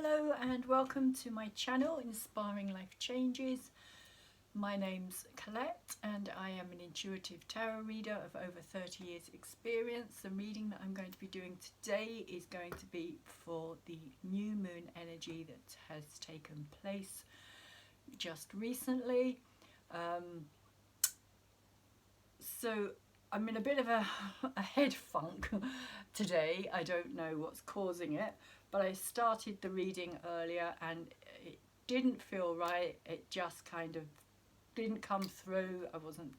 Hello and welcome to my channel, Inspiring Life Changes. My name's Colette and I am an intuitive tarot reader of over 30 years experience. The reading that I'm going to be doing today is going to be for the new moon energy that has taken place just recently. So I'm in a bit of a head funk today. I don't know what's causing it, but I started the reading earlier and it didn't feel right. It just kind of didn't come through. I wasn't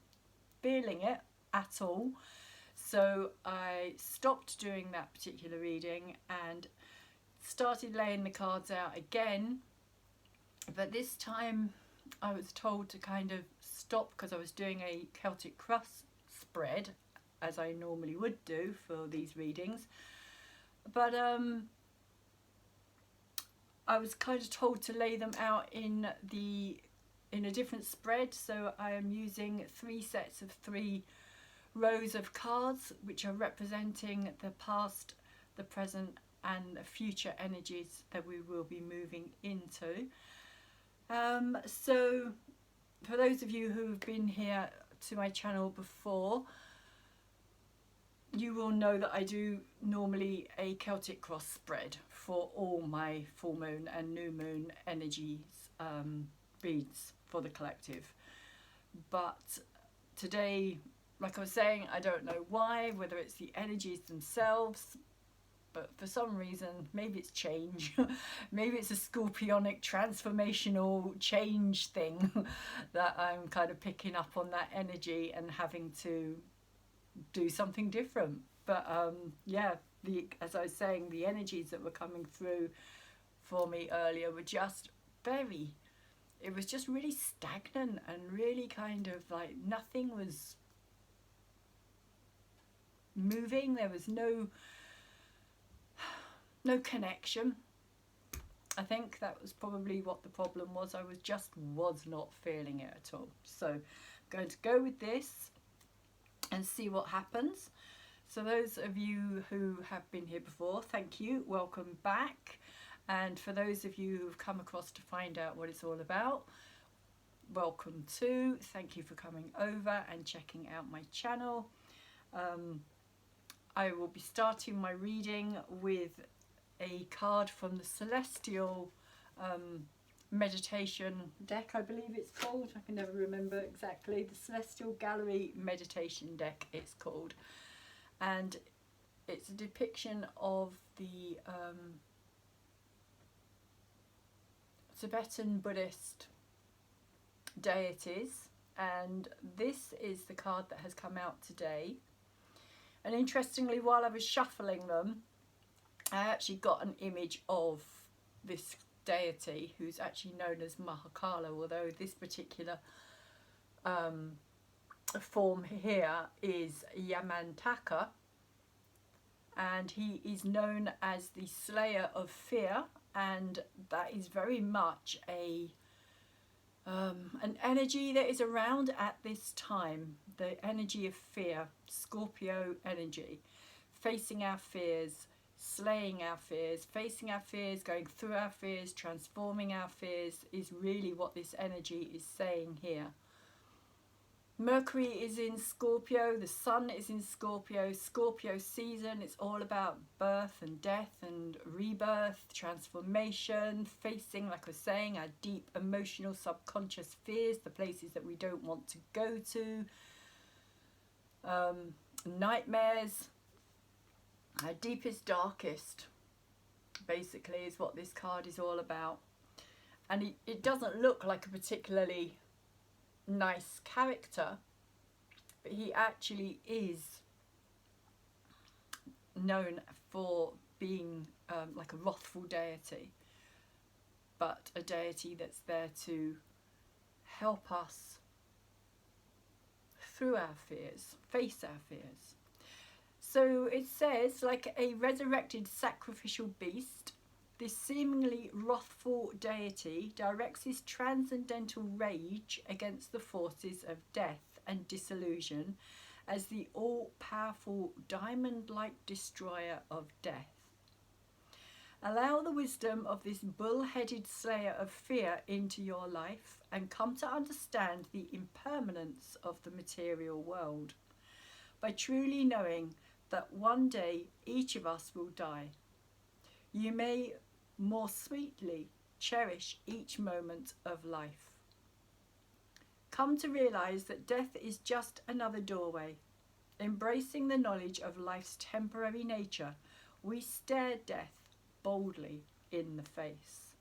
feeling it at all. So I stopped doing that particular reading and started laying the cards out again. But this time I was told to kind of stop because I was doing a Celtic cross spread as I normally would do for these readings. But I was kind of told to lay them out in a different spread, so I am using 3 sets of 3 rows of cards which are representing the past, the present and the future energies that we will be moving into. So for those of you who have been here to my channel before, you will know that I do normally a Celtic cross spread for all my full moon and new moon energies reads for the collective. But today, like I was saying, I don't know why, whether it's the energies themselves, but for some reason, maybe it's change, maybe it's a scorpionic transformational change thing that I'm kind of picking up on that energy and having to do something different. But yeah, as I was saying, the energies that were coming through for me earlier were just it was just really stagnant and really kind of like nothing was moving. There was no connection. I think that was probably what the problem was. I was not feeling it at all. So I'm going to go with this and see what happens. So those of you who have been here before, thank you, welcome back. And for those of you who've come across to find out what it's all about, welcome too. Thank you for coming over and checking out my channel. I will be starting my reading with a card from the Celestial meditation deck, I believe it's called. I can never remember exactly. The Celestial Gallery meditation deck it's called, and it's a depiction of the Tibetan Buddhist deities, and this is the card that has come out today. And interestingly, while I was shuffling them, I actually got an image of this deity who's actually known as Mahakala, although this particular form here is Yamantaka, and he is known as the Slayer of Fear, and that is very much an energy that is around at this time, the energy of fear, Scorpio energy, facing our fears, slaying our fears, facing our fears, going through our fears, transforming our fears is really what this energy is saying here. Mercury is in Scorpio, the sun is in Scorpio, Scorpio season, it's all about birth and death and rebirth, transformation, facing, like I was saying, our deep emotional subconscious fears, the places that we don't want to go to, nightmares, our deepest, darkest, basically, is what this card is all about. And it doesn't look like a particularly nice character, but he actually is known for being like a wrathful deity, but a deity that's there to help us through our fears, face our fears. So it says, like a resurrected sacrificial beast, this seemingly wrathful deity directs his transcendental rage against the forces of death and disillusion as the all-powerful diamond-like destroyer of death. Allow the wisdom of this bull-headed slayer of fear into your life and come to understand the impermanence of the material world by truly knowing that one day each of us will die. You may more sweetly cherish each moment of life. Come to realize that death is just another doorway. Embracing the knowledge of life's temporary nature, we stare death boldly in the face.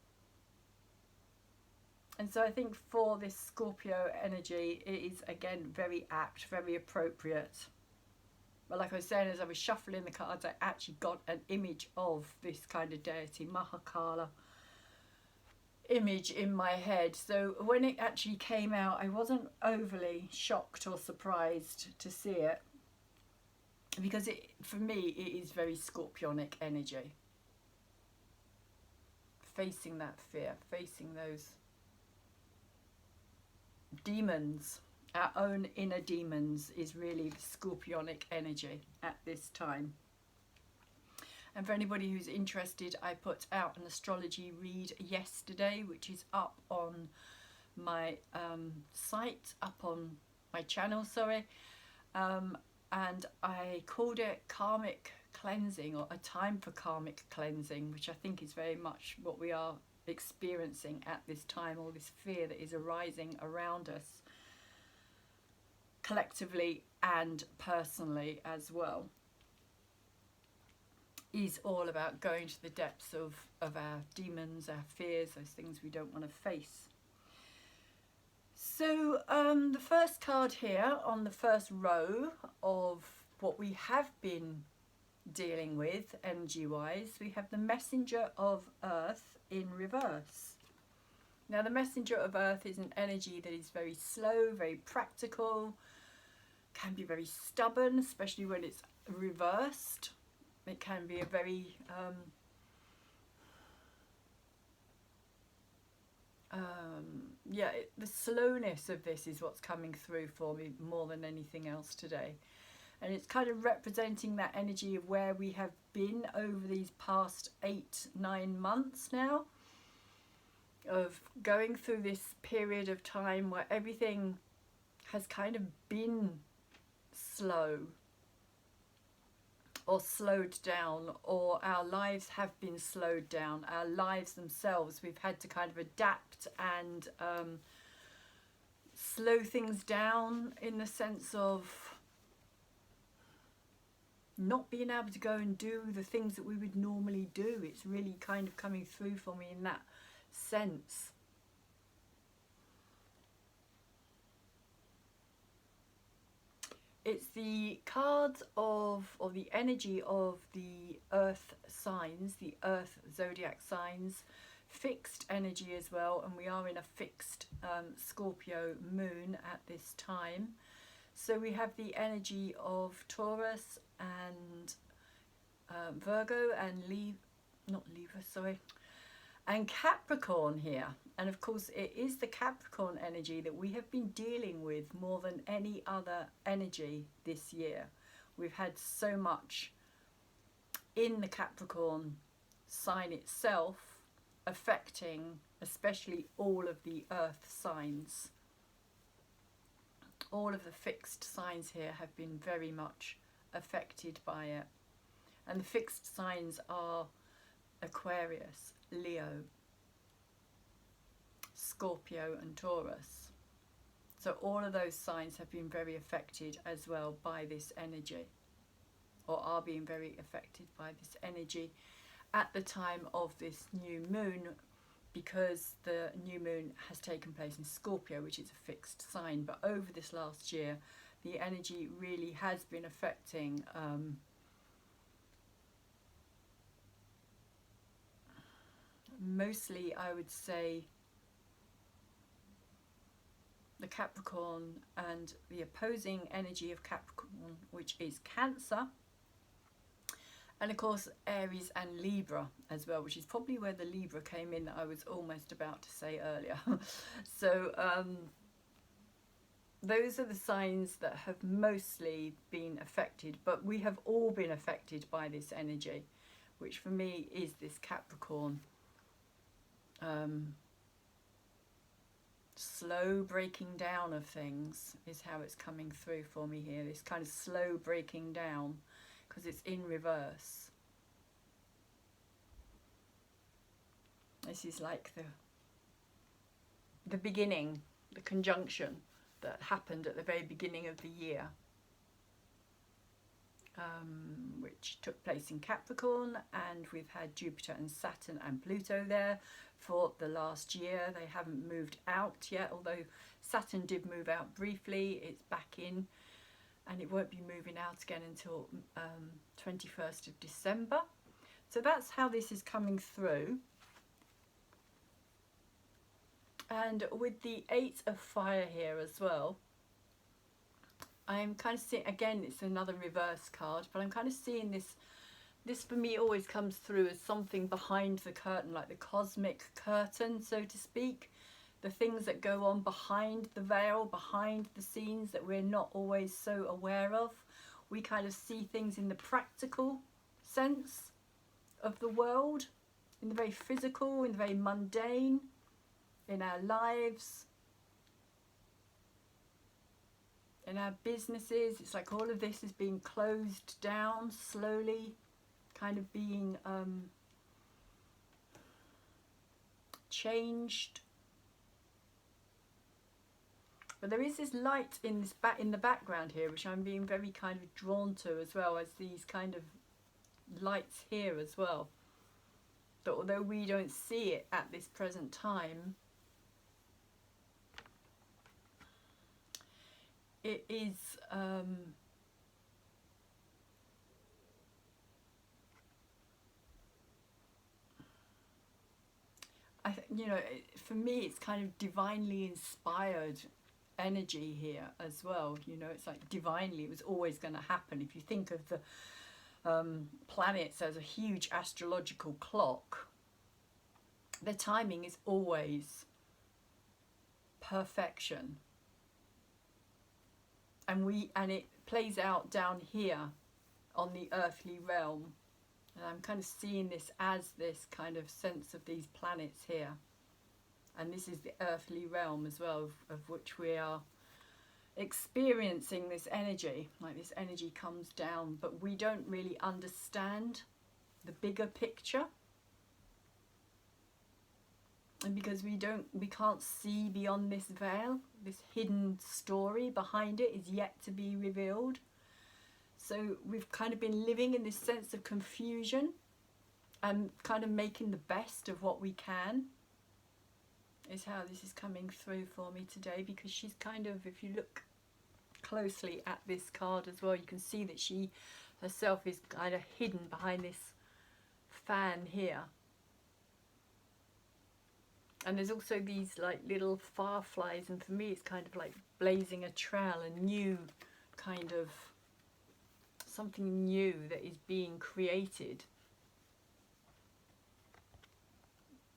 And so I think for this Scorpio energy, it is again very apt, very appropriate. But like I was saying, as I was shuffling the cards, I actually got an image of this kind of deity, Mahakala image in my head. So when it actually came out, I wasn't overly shocked or surprised to see it, because for me it is very Scorpionic energy. Facing that fear, facing those demons, our own inner demons, is really the Scorpionic energy at this time. And for anybody who's interested, I put out an astrology read yesterday, which is up on my site, up on my channel, sorry. And I called it Karmic Cleansing, or a time for karmic cleansing, which I think is very much what we are experiencing at this time. All this fear that is arising around us, collectively and personally as well, is all about going to the depths of our demons, our fears, those things we don't want to face. So the first card here on the first row of what we have been dealing with energy-wise, we have the Messenger of Earth in reverse. Now the Messenger of Earth is an energy that is very slow, very practical, can be very stubborn, especially when it's reversed. It can be a very the slowness of this is what's coming through for me more than anything else today. And it's kind of representing that energy of where we have been over these past 8-9 months now, of going through this period of time where everything has kind of been slow or slowed down, or our lives have been slowed down. Our lives themselves, we've had to kind of adapt and slow things down, in the sense of not being able to go and do the things that we would normally do. It's really kind of coming through for me in that sense. It's the cards of, or the energy of the earth signs, the earth zodiac signs, fixed energy as well, and we are in a fixed Scorpio moon at this time. So we have the energy of Taurus and Virgo and and Capricorn here. And of course it is the Capricorn energy that we have been dealing with more than any other energy this year. We've had so much in the Capricorn sign itself affecting especially all of the earth signs. All of the fixed signs here have been very much affected by it. And the fixed signs are Aquarius, Leo, Scorpio and Taurus. So all of those signs have been very affected as well by this energy, or are being very affected by this energy at the time of this new moon, because the new moon has taken place in Scorpio, which is a fixed sign. But over this last year, the energy really has been affecting mostly, I would say, the Capricorn and the opposing energy of Capricorn, which is Cancer, and of course Aries and Libra as well, which is probably where the Libra came in that I was almost about to say earlier. So those are the signs that have mostly been affected, but we have all been affected by this energy. which for me is this Capricorn. Slow breaking down of things is how it's coming through for me here. This kind of slow breaking down, because it's in reverse. This is like the beginning, the conjunction that happened at the very beginning of the year, which took place in Capricorn, and we've had Jupiter and Saturn and Pluto there for the last year. They haven't moved out yet, although Saturn did move out briefly. It's back in, and it won't be moving out again until 21st of December. So that's how this is coming through. And with the 8 of fire here as well, I'm kind of seeing, again, it's another reverse card, but I'm kind of seeing this for me always comes through as something behind the curtain, like the cosmic curtain, so to speak. The things that go on behind the veil, behind the scenes that we're not always so aware of. We kind of see things in the practical sense of the world, in the very physical, in the very mundane, in our lives, in our businesses. It's like all of this is being closed down slowly, kind of being changed. But there is this light in the background here, which I'm being very kind of drawn to, as well as these kind of lights here as well. That although we don't see it at this present time, it is you know, for me it's kind of divinely inspired energy here as well. You know, it's like divinely, it was always going to happen. If you think of the planets as a huge astrological clock, the timing is always perfection. And it plays out down here on the earthly realm. And I'm kind of seeing this as this kind of sense of these planets here. And this is the earthly realm as well, of which we are experiencing this energy. Like this energy comes down, but we don't really understand the bigger picture. And because we can't see beyond this veil, this hidden story behind it is yet to be revealed. So we've kind of been living in this sense of confusion and kind of making the best of what we can, is how this is coming through for me today. Because she's kind of, if you look closely at this card as well, you can see that she herself is kind of hidden behind this fan here. And there's also these like little fireflies, and for me it's kind of like blazing a trail, a new kind of something new that is being created,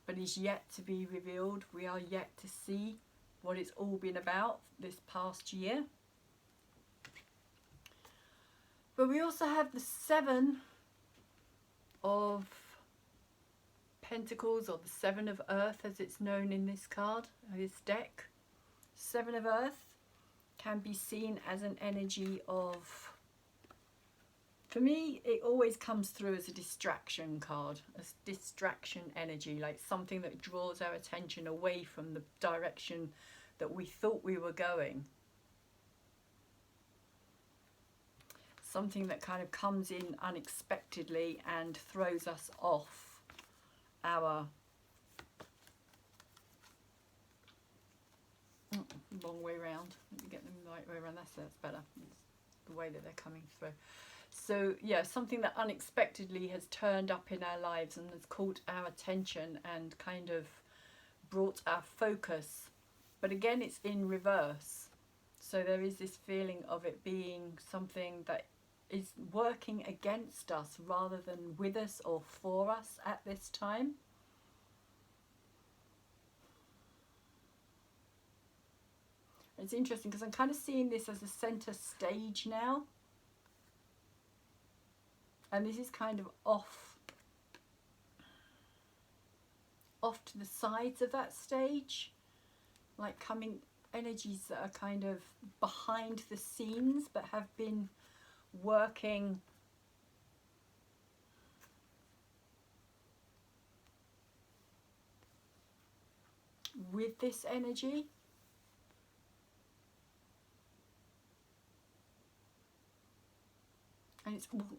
but is yet to be revealed. We are yet to see what it's all been about this past year. But we also have the 7 of Pentacles, or the 7 of Earth as it's known in this card, this deck. 7 of Earth can be seen as an energy of, for me it always comes through as a distraction card, a distraction energy, like something that draws our attention away from the direction that we thought we were going. Something that kind of comes in unexpectedly and throws us off our wrong way around. Let me get them the right way around. That's better. It's the way that they're coming through. So yeah, something that unexpectedly has turned up in our lives and has caught our attention and kind of brought our focus. But again, it's in reverse. So there is this feeling of it being something that is working against us rather than with us or for us at this time. It's interesting because I'm kind of seeing this as a center stage now, and this is kind of off off to the sides of that stage, like coming energies that are kind of behind the scenes but have been working with this energy. And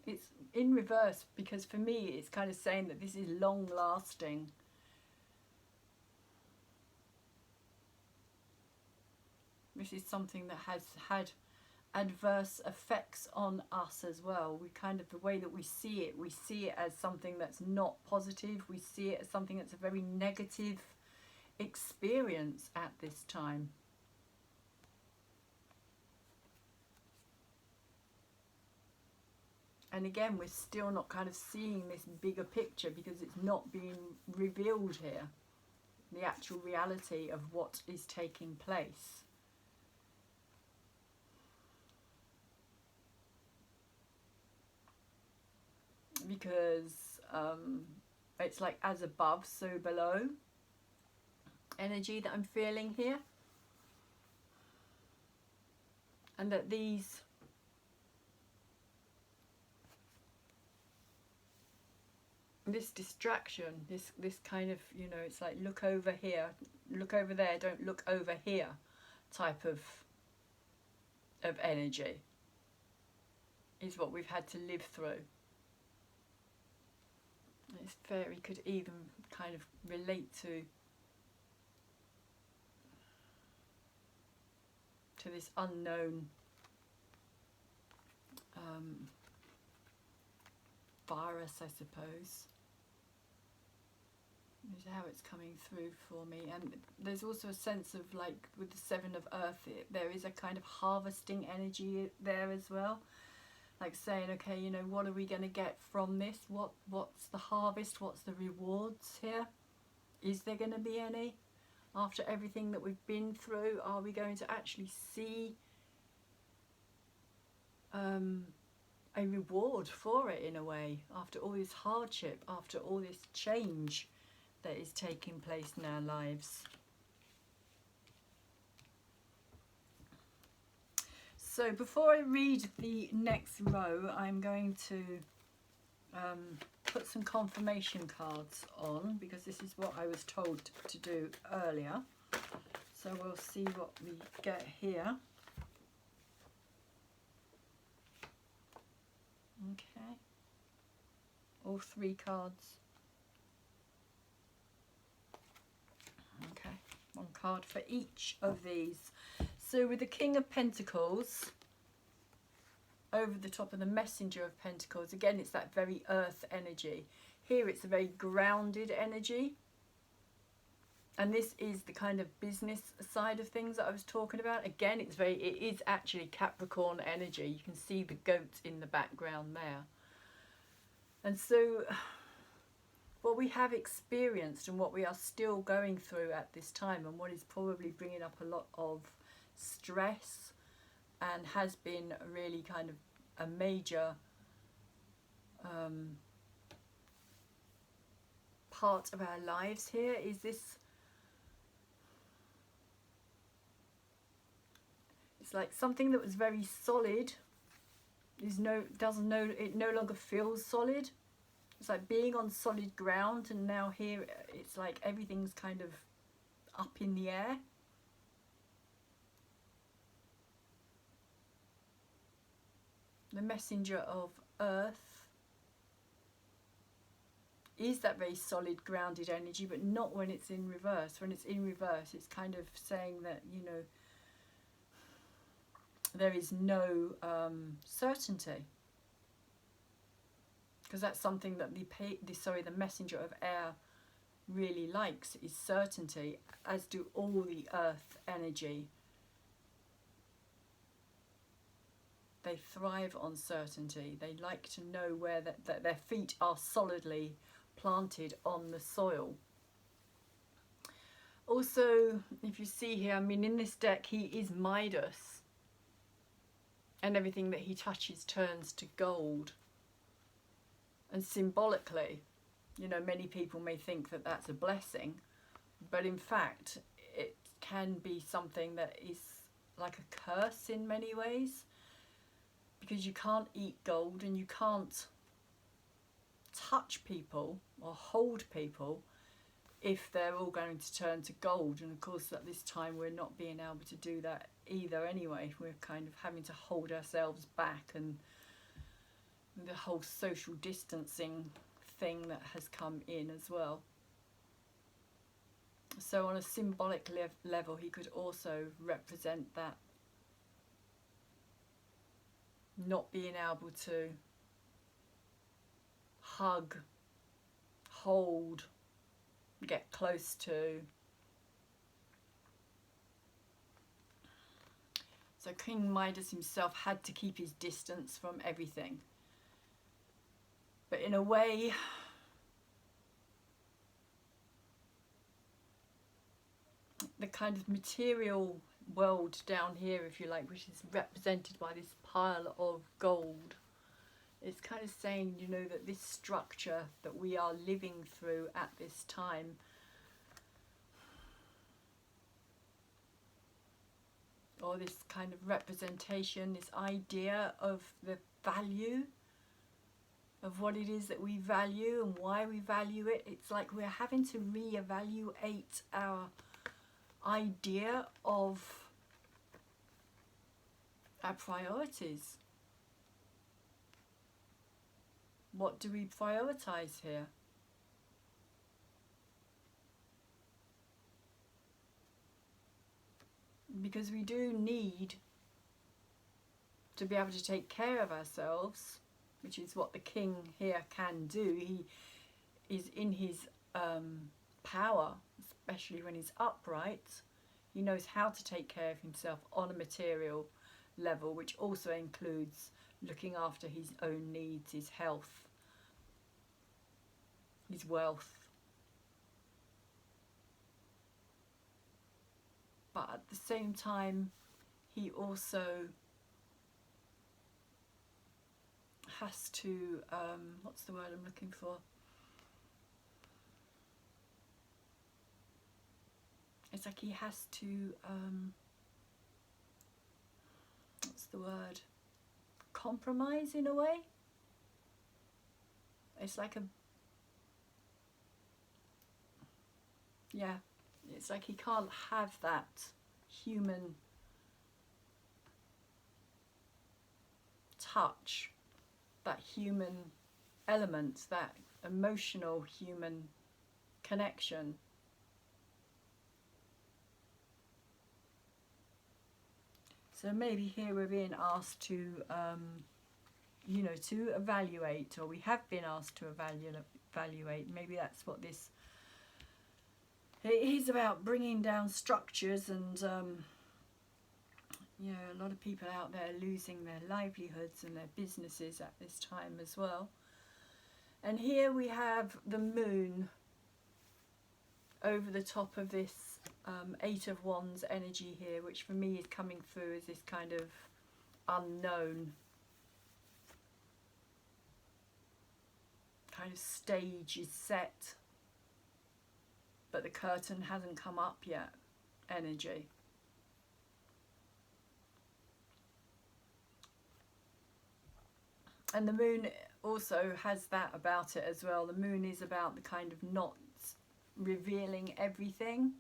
it's in reverse, because for me it's kind of saying that this is long lasting. This is something that has had adverse effects on us as well. We kind of, the way that we see it as something that's not positive. We see it as something that's a very negative experience at this time. And again, we're still not kind of seeing this bigger picture because it's not being revealed here, the actual reality of what is taking place. Because it's like as above, so below energy that I'm feeling here. And that this distraction, this kind of, you know, it's like look over here, look over there, don't look over here type of energy is what we've had to live through. This fairy could even kind of relate to this unknown virus, I suppose. Is how it's coming through for me. And there's also a sense of, like with the Seven of Earth, there is a kind of harvesting energy there as well. Like saying, okay, you know, what are we going to get from this? What's the harvest? What's the rewards here? Is there going to be any? After everything that we've been through, are we going to actually see a reward for it in a way? After all this hardship, after all this change that is taking place in our lives. So before I read the next row, I'm going to put some confirmation cards on, because this is what I was told to do earlier. So we'll see what we get here. Okay. All three cards. Okay. One card for each of these. So with the King of Pentacles over the top of the Messenger of Pentacles, again it's that very earth energy. Here it's a very grounded energy. And this is the kind of business side of things that I was talking about. Again, it is actually Capricorn energy. You can see the goat in the background there. And so what we have experienced and what we are still going through at this time, and what is probably bringing up a lot of stress and has been really kind of a major part of our lives here, is this, it's like something that was very solid it no longer feels solid. It's like being on solid ground, and now here it's like everything's kind of up in the air. The Messenger of Earth is that very solid, grounded energy, but not when it's in reverse. When it's in reverse, it's kind of saying that, you know, there is no certainty. Because that's something that the Messenger of Air really likes, is certainty, as do all the Earth energy. They thrive on certainty. They like to know where that their feet are solidly planted on the soil. Also, if you see here, I mean, in this deck, he is Midas. And everything that he touches turns to gold. And symbolically, You know, many people may think that that's a blessing, but in fact it can be something that is like a curse in many ways, because you can't eat gold and you can't touch people or hold people if they're all going to turn to gold. And of course at this time we're not being able to do that either anyway. We're kind of having to hold ourselves back, and the whole social distancing thing that has come in as well. So on a symbolic level he could also represent that not being able to hug, hold, get close to. So King Midas himself had to keep his distance from everything. But in a way, the kind of material world down here, if you like, which is represented by this pile of gold, it's kind of saying, you know, that this structure that we are living through at this time, or this kind of representation, this idea of the value of what it is that we value and why we value it. It's like we're having to reevaluate our idea of our priorities. What do we prioritize here? Because we do need to be able to take care of ourselves, which is what the king here can do. He is in his power, especially when he's upright. He knows how to take care of himself on a material level, which also includes looking after his own needs, his health, his wealth. But at the same time, he also has to, what's the word I'm looking for? It's like he has to, what's the word? Compromise in a way. It's like it's like he can't have that human touch, that human element, that emotional human connection. So maybe here we're being asked to, you know, to evaluate, or we have been asked to evaluate. Maybe that's what this it is about, bringing down structures. And you know, a lot of people out there losing their livelihoods and their businesses at this time as well. And here we have the moon over the top of this Eight of Wands energy here, which for me is coming through as this kind of unknown kind of stage is set, but the curtain hasn't come up yet energy. And the moon also has that about it as well. The moon is about the kind of not revealing everything.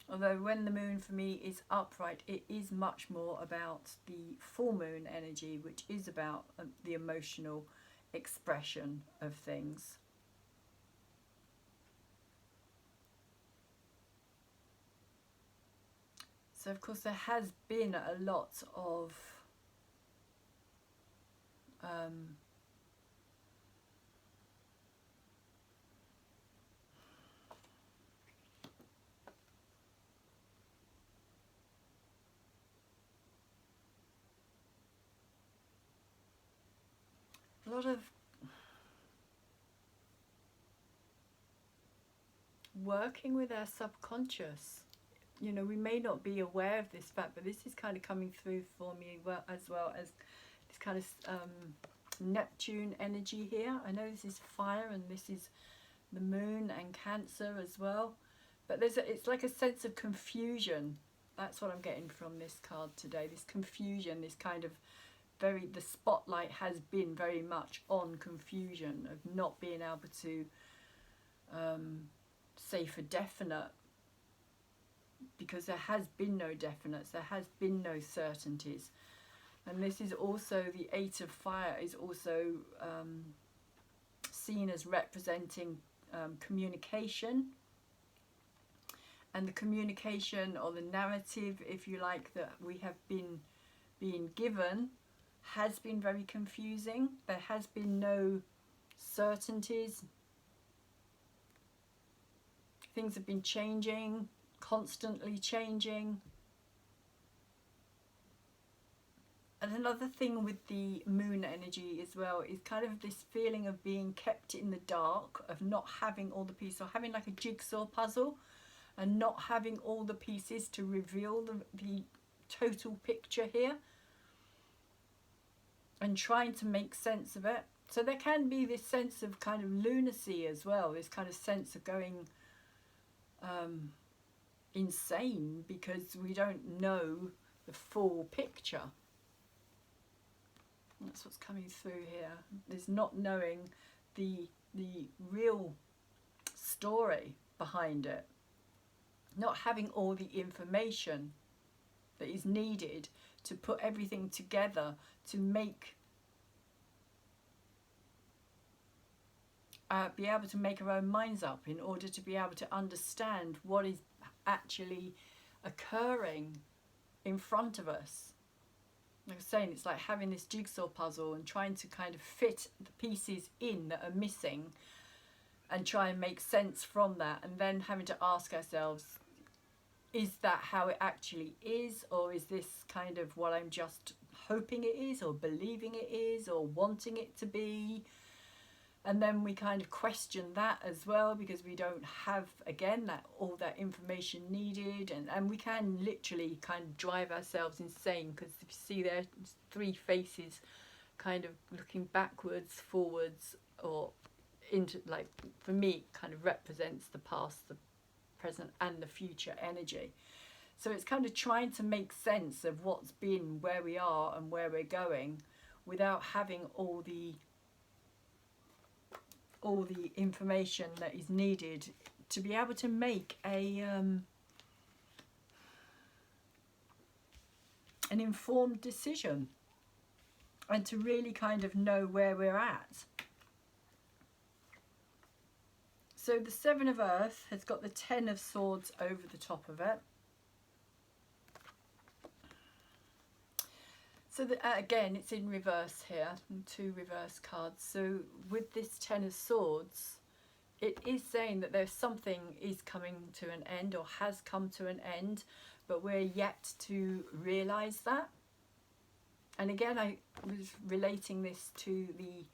Although when the moon for me is upright, it is much more about the full moon energy, which is about the emotional expression of things. So of course there has been a lot of working with our subconscious. You know, we may not be aware of this fact, but this is kind of coming through for me as well as this kind of Neptune energy here. I know this is fire and this is the moon and Cancer as well, but it's like a sense of confusion. That's what I'm getting from this card today, this confusion, this kind of the spotlight has been very much on confusion, of not being able to say for definite, because there has been no definites, there has been no certainties. And this is also, the Eight of Fire is also seen as representing communication, and the communication, or the narrative, if you like, that we have been being given has been very confusing. There has been no certainties. Things have been changing, constantly changing. And another thing with the moon energy as well is kind of this feeling of being kept in the dark, of not having all the pieces, or having like a jigsaw puzzle and not having all the pieces to reveal the total picture here, and trying to make sense of it. So there can be this sense of kind of lunacy as well, this kind of sense of going insane because we don't know the full picture. That's what's coming through here. There's not knowing the real story behind it. Not having all the information that is needed to put everything together to make be able to make our own minds up in order to be able to understand what is actually occurring in front of us. Like I was saying, it's like having this jigsaw puzzle and trying to kind of fit the pieces in that are missing and try and make sense from that, and then having to ask ourselves, is that how it actually is, or is this kind of what I'm just hoping it is, or believing it is, or wanting it to be? And then we kind of question that as well, because we don't have, again, all that information needed, and we can literally kind of drive ourselves insane, because if you see there, three faces kind of looking backwards, forwards, or into, like, for me, it kind of represents the past, the present and the future energy. So it's kind of trying to make sense of what's been, where we are and where we're going, without having all the information that is needed to be able to make an informed decision, and to really kind of know where we're at. So the Seven of Earth has got the Ten of Swords over the top of it. So again, it's in reverse here, two reverse cards. So with this Ten of Swords, it is saying that there's something is coming to an end, or has come to an end, but we're yet to realise that. And again, I was relating this to the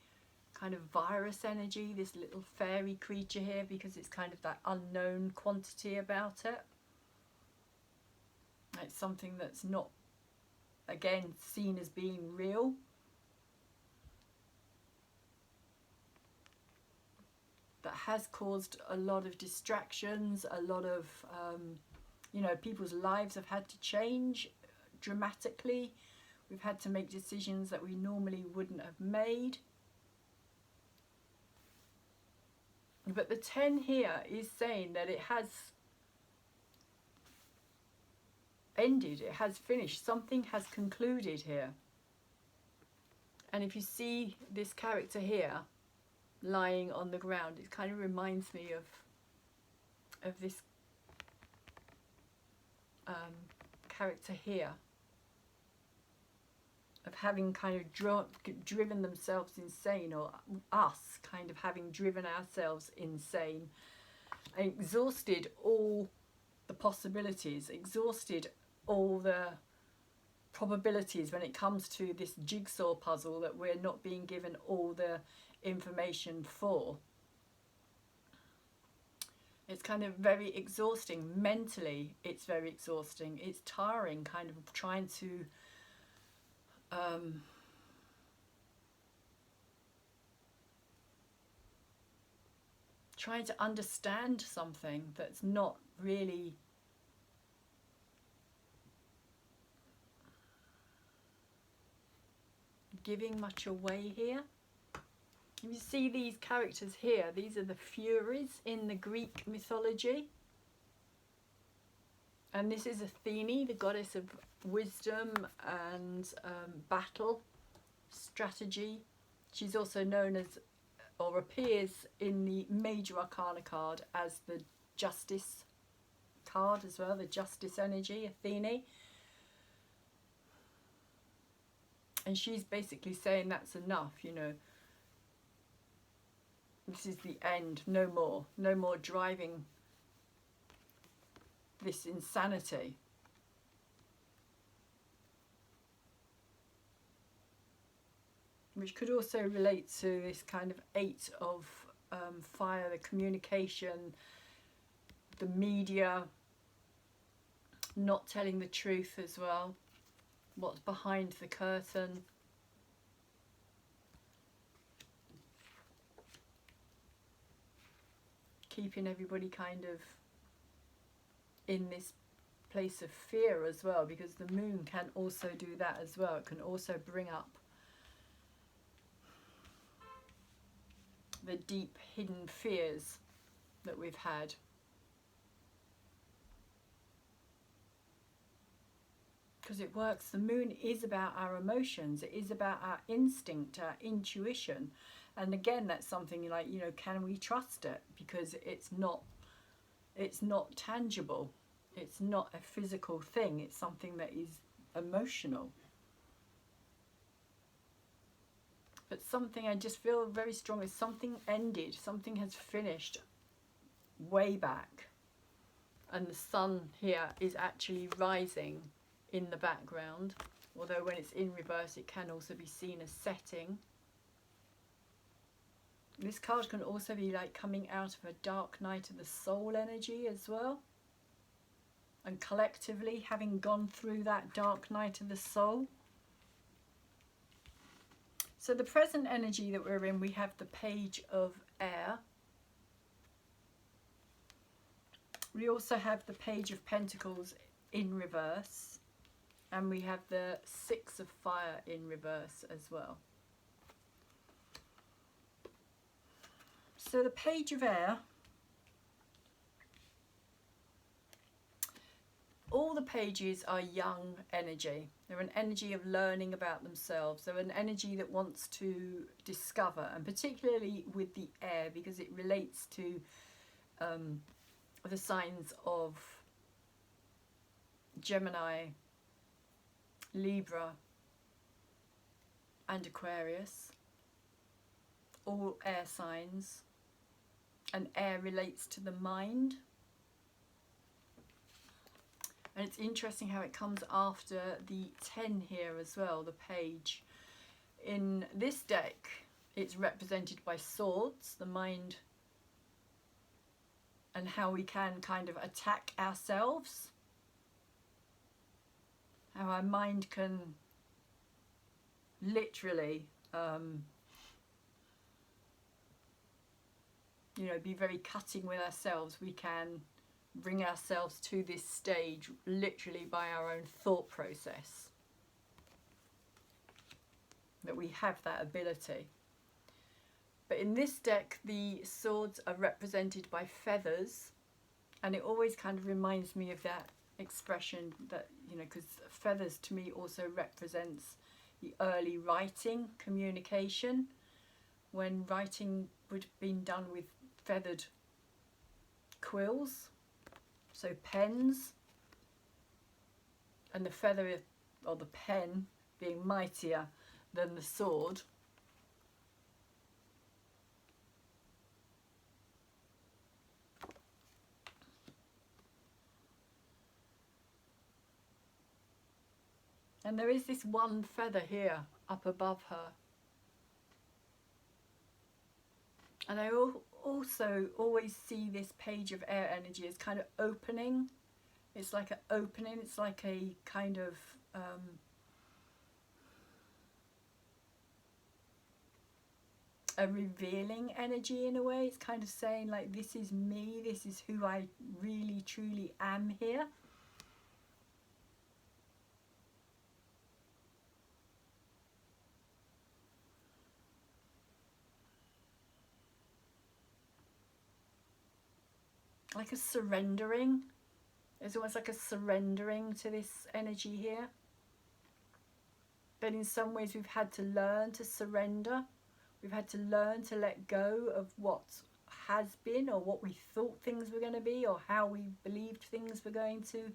kind of virus energy, this little fairy creature here, because it's kind of that unknown quantity about it. It's something that's not, again, seen as being real. That has caused a lot of distractions, a lot of, you know, people's lives have had to change dramatically. We've had to make decisions that we normally wouldn't have made. But the 10 here is saying that it has ended, it has finished, something has concluded here. And if you see this character here lying on the ground, it kind of reminds me of this character here, of having kind of driven themselves insane, or us kind of having driven ourselves insane, and exhausted all the possibilities, exhausted all the probabilities when it comes to this jigsaw puzzle that we're not being given all the information for. It's kind of very exhausting. Mentally, it's very exhausting. It's tiring, kind of trying to trying to understand something that's not really giving much away here. You see these characters here, these are the Furies in the Greek mythology. And this is Athene, the goddess of wisdom and battle, strategy. She's also known as, or appears in the Major Arcana card as the Justice card as well, the Justice energy, Athene. And she's basically saying that's enough, you know. This is the end, no more. No more driving this insanity. Which could also relate to this kind of 8 of fire, the communication, the media, not telling the truth as well, what's behind the curtain. Keeping everybody kind of in this place of fear as well, because the moon can also do that as well. It can also bring up the deep hidden fears that we've had. Because it works, the moon is about our emotions, it is about our instinct, our intuition. And again, that's something like, you know, can we trust it? Because it's not tangible. It's not a physical thing. It's something that is emotional. But something I just feel very strong is something ended. Something has finished way back. And the sun here is actually rising in the background. Although when it's in reverse, it can also be seen as setting. This card can also be like coming out of a dark night of the soul energy as well. And collectively having gone through that dark night of the soul. So the present energy that we're in, we have the Page of Air. We also have the Page of Pentacles in reverse. And we have the 6 of Fire in reverse as well. So the Page of Air, all the pages are young energy. They're an energy of learning about themselves. They're an energy that wants to discover, and particularly with the air, because it relates to the signs of Gemini, Libra and Aquarius, all air signs. And air relates to the mind. And it's interesting how it comes after the 10 here as well, the page. In this deck, it's represented by swords, the mind, and how we can kind of attack ourselves. How our mind can literally you know, be very cutting with ourselves. We can bring ourselves to this stage literally by our own thought process. That we have that ability. But in this deck, the swords are represented by feathers, and it always kind of reminds me of that expression that, you know, because feathers to me also represents the early writing, communication, when writing would have been done with feathered quills, so pens, and the feather or the pen being mightier than the sword. And there is this one feather here up above her. And I also always see this Page of Air energy as kind of opening. It's like an opening. It's like a kind of a revealing energy in a way. It's kind of saying like, this is me, this is who I really truly am here. Like a surrendering. It's almost like a surrendering to this energy here. But in some ways we've had to learn to surrender. We've had to learn to let go of what has been, or what we thought things were going to be, or how we believed things were going to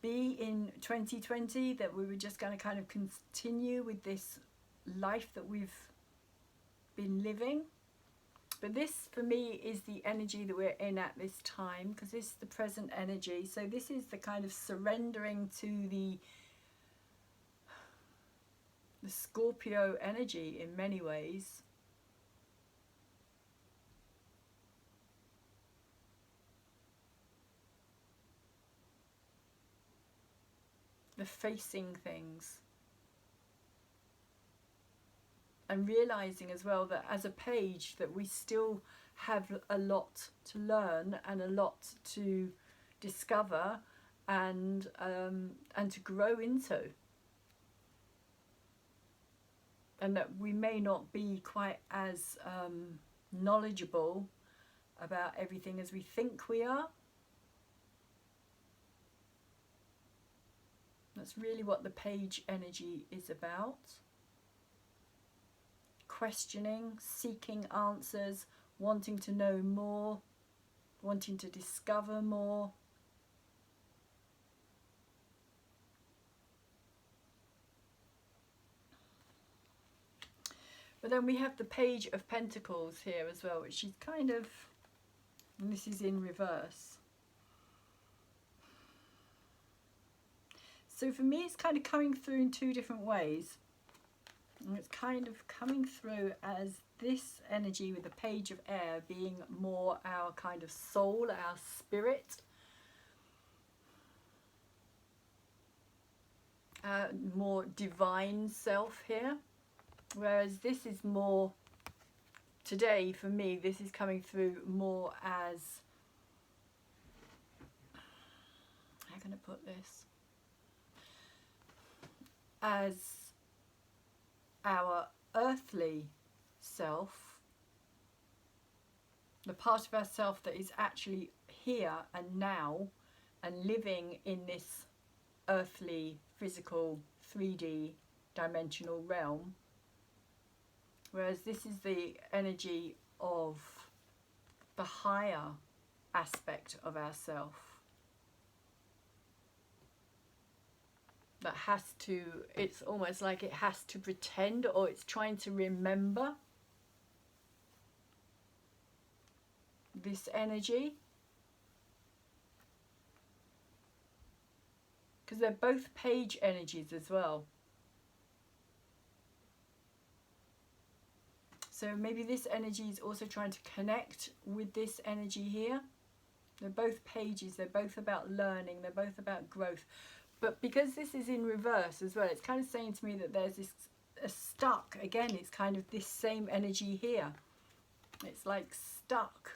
be in 2020, that we were just going to kind of continue with this life that we've been living. But this, for me, is the energy that we're in at this time, because this is the present energy. So this is the kind of surrendering to the Scorpio energy in many ways. The facing things. And realizing as well that as a page that we still have a lot to learn and a lot to discover and to grow into. And that we may not be quite as knowledgeable about everything as we think we are. That's really what the page energy is about. Questioning, seeking answers, wanting to know more, wanting to discover more. But then we have the Page of Pentacles here as well, which is kind of, and this is in reverse. So for me, it's kind of coming through in two different ways. And it's kind of coming through as this energy with the Page of Air being more our kind of soul, our spirit. More divine self here. Whereas this is more, today for me, this is coming through more as, how can I put this? As our earthly self, the part of ourself that is actually here and now and living in this earthly, physical, 3D dimensional realm. Whereas this is the energy of the higher aspect of ourself that has to, it's almost like it has to pretend, or it's trying to remember this energy. Because they're both page energies as well. So maybe this energy is also trying to connect with this energy here. They're both pages, they're both about learning, they're both about growth. But because this is in reverse as well, it's kind of saying to me that there's this stuck, again, it's kind of this same energy here. It's like stuck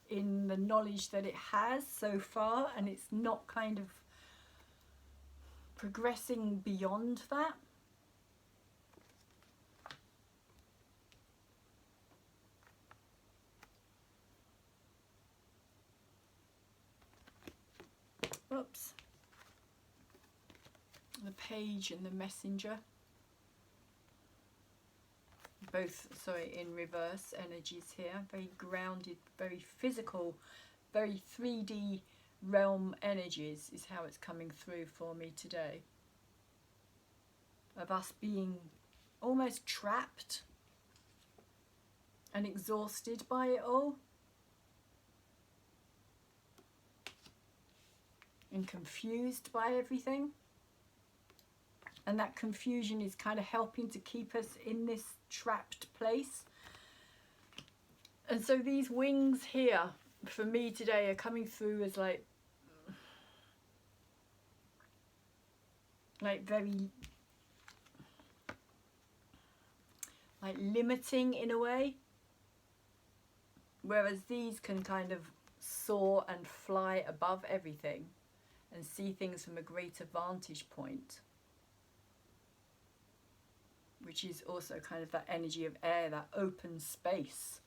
in the knowledge that it has so far, and it's not kind of progressing beyond that. Oops. The Page and the Messenger. Both, sorry, in reverse energies here. Very grounded, very physical, very 3D realm energies is how it's coming through for me today. Of us being almost trapped and exhausted by it all. And confused by everything. And that confusion is kind of helping to keep us in this trapped place. And so these wings here, for me today, are coming through as like very like limiting in a way, whereas these can kind of soar and fly above everything and see things from a greater vantage point, which is also kind of that energy of air, that open space,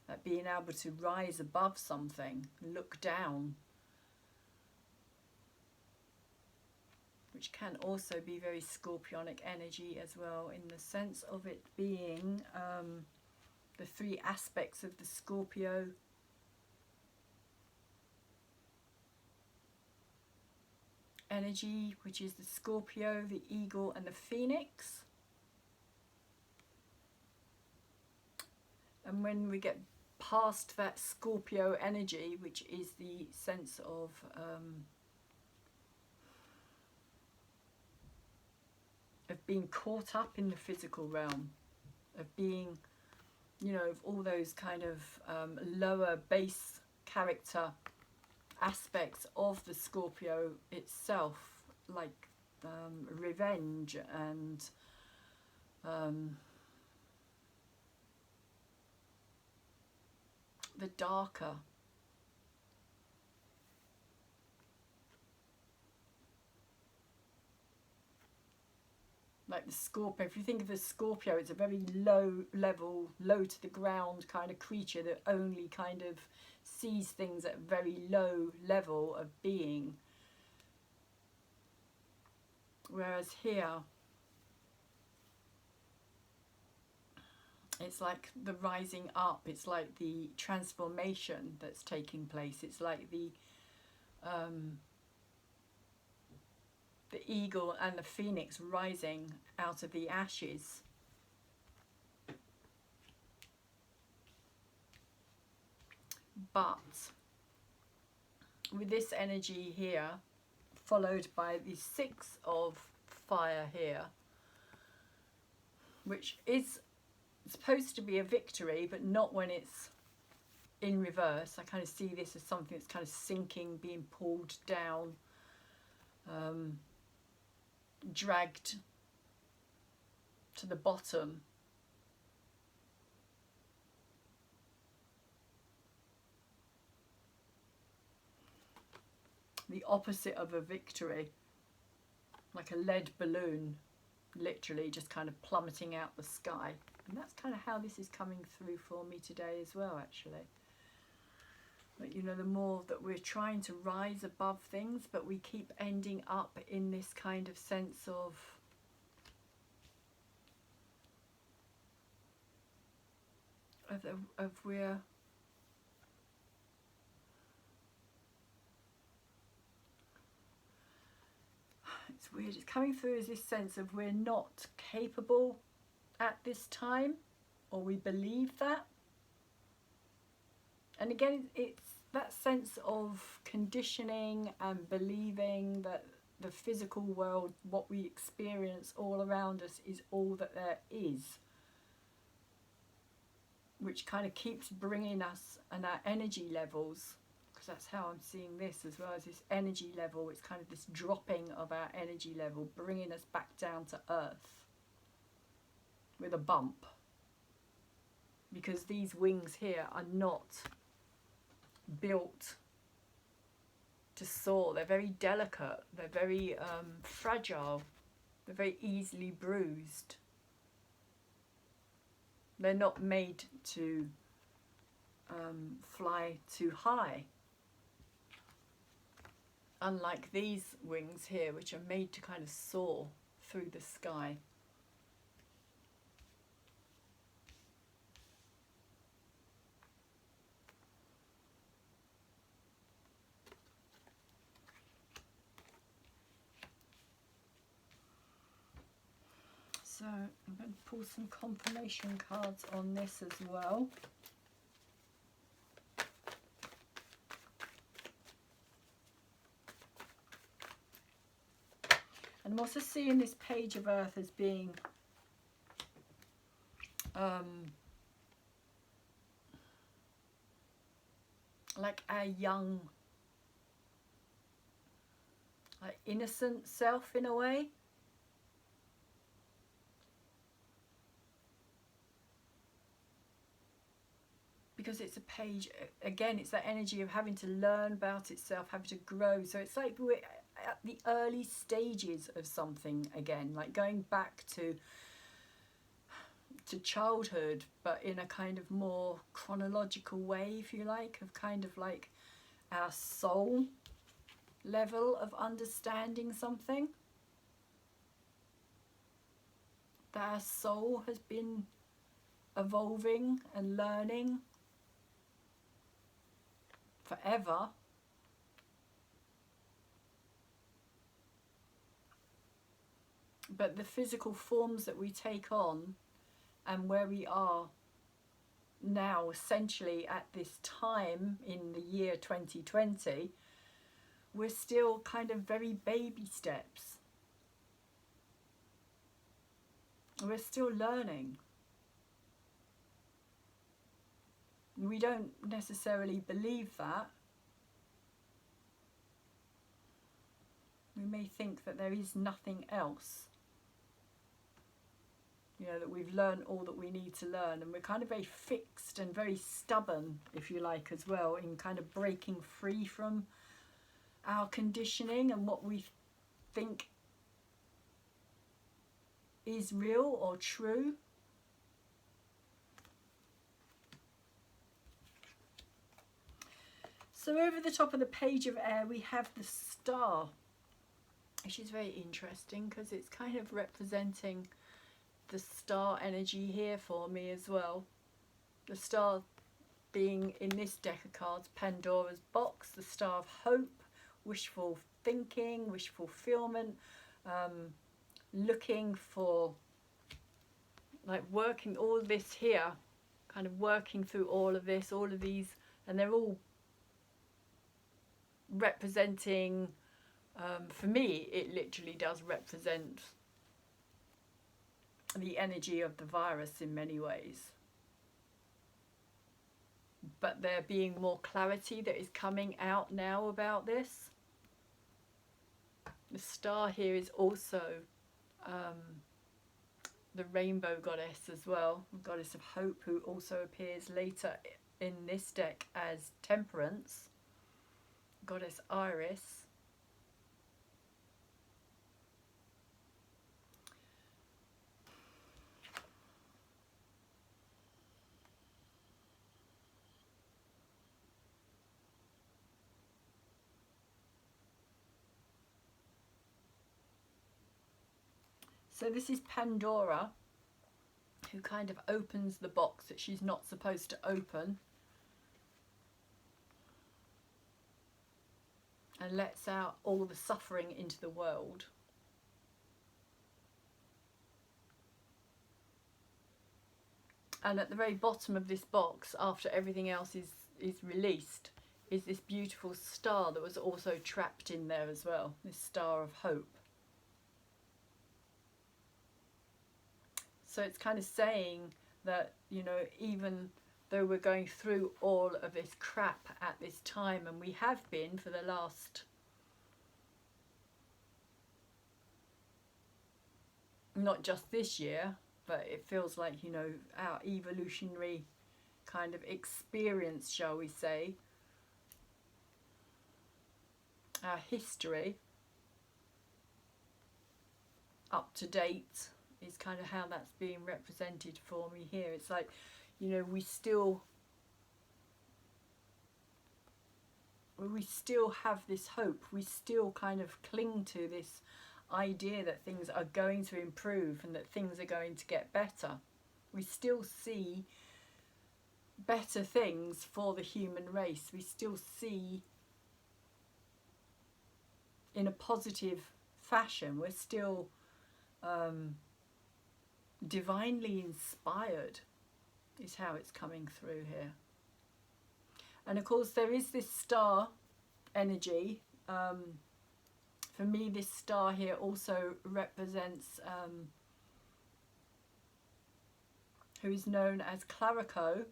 that being able to rise above something, look down, which can also be very scorpionic energy as well, in the sense of it being the three aspects of the Scorpio energy, which is the Scorpio, the Eagle and the Phoenix. And when we get past that Scorpio energy, which is the sense of being caught up in the physical realm, of being, you know, of all those kind of lower base character aspects of the Scorpio itself, like revenge and the darker, like the Scorpio. If you think of the Scorpio, it's a very low level, low to the ground kind of creature that only kind of sees things at a very low level of being. Whereas here, it's like the rising up, it's like the transformation that's taking place. It's like the eagle and the phoenix rising out of the ashes. But with this energy here, followed by the 6 of fire here, which is supposed to be a victory, but not when it's in reverse. I kind of see this as something that's kind of sinking, being pulled down, dragged to the bottom. The opposite of a victory, like a lead balloon, literally just kind of plummeting out the sky. And that's kind of how this is coming through for me today as well, actually. But you know, the more that we're trying to rise above things, but we keep ending up in this kind of sense of we're it's weird, it's coming through as this sense of we're not capable at this time, or we believe that. And again, it's that sense of conditioning and believing that the physical world, what we experience all around us, is all that there is, which kind of keeps bringing us and our energy levels, because that's how I'm seeing this as well, as this energy level. It's kind of this dropping of our energy level, bringing us back down to earth with a bump, because these wings here are not built to soar. They're very delicate, they're very fragile, they're very easily bruised. They're not made to fly too high, unlike these wings here, which are made to kind of soar through the sky. So I'm going to pull some confirmation cards on this as well. And I'm also seeing this page of earth as being like our young, like innocent self in a way. because it's a page, again, it's that energy of having to learn about itself, having to grow. So it's like we're at the early stages of something again, like going back to childhood, but in a kind of more chronological way, if you like, of kind of like our soul level of understanding something. That our soul has been evolving and learning forever. But the physical forms that we take on and where we are now, essentially at this time in the year 2020, we're still kind of very baby steps. We're still learning. We don't necessarily believe that. We may think that there is nothing else. You know, that we've learned all that we need to learn, and we're kind of very fixed and very stubborn, if you like, as well, in kind of breaking free from our conditioning and what we think is real or true. So over the top of the page of air we have the star, which is very interesting because it's kind of representing the star energy here for me as well. The star being in this deck of cards, Pandora's box, the star of hope, wishful thinking, wish fulfillment, looking for, like, working all this here, kind of working through all of this, all of these, and they're all representing, for me it literally does represent the energy of the virus in many ways, but there being more clarity that is coming out now about this. The star here is also the rainbow goddess as well, the goddess of hope, who also appears later in this deck as Temperance, goddess Iris. So this is Pandora, who kind of opens the box that she's not supposed to open and lets out all the suffering into the world. And at the very bottom of this box, after everything else is released, is this beautiful star that was also trapped in there as well, this star of hope. So it's kind of saying that, you know, even though we're going through all of this crap at this time, and we have been for the last, not just this year, but it feels like, you know, our evolutionary kind of experience, shall we say, our history, up to date, is kind of how that's being represented for me here. It's like, you know, we still have this hope. We still kind of cling to this idea that things are going to improve and that things are going to get better. We still see better things for the human race. We still see in a positive fashion. We're still divinely inspired, is how it's coming through here. And of course there is this star energy. For me, this star here also represents who is known as Clariko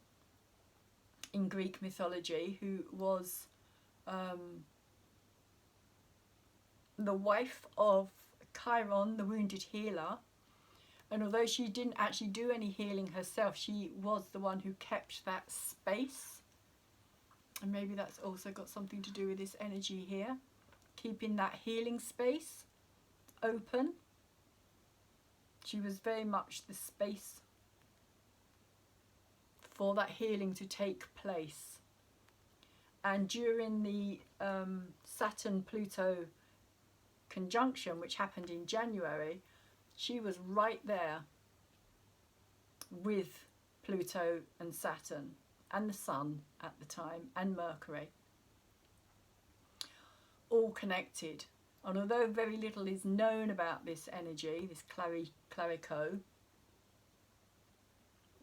in Greek mythology, who was the wife of Chiron, the wounded healer, And although she didn't actually do any healing herself, she was the one who kept that space. And maybe that's also got something to do with this energy here. Keeping that healing space open. She was very much the space for that healing to take place. And during the Saturn Pluto conjunction, which happened in January, she was right there with Pluto and Saturn and the Sun at the time and Mercury, all connected. And although very little is known about this energy, this Clarico,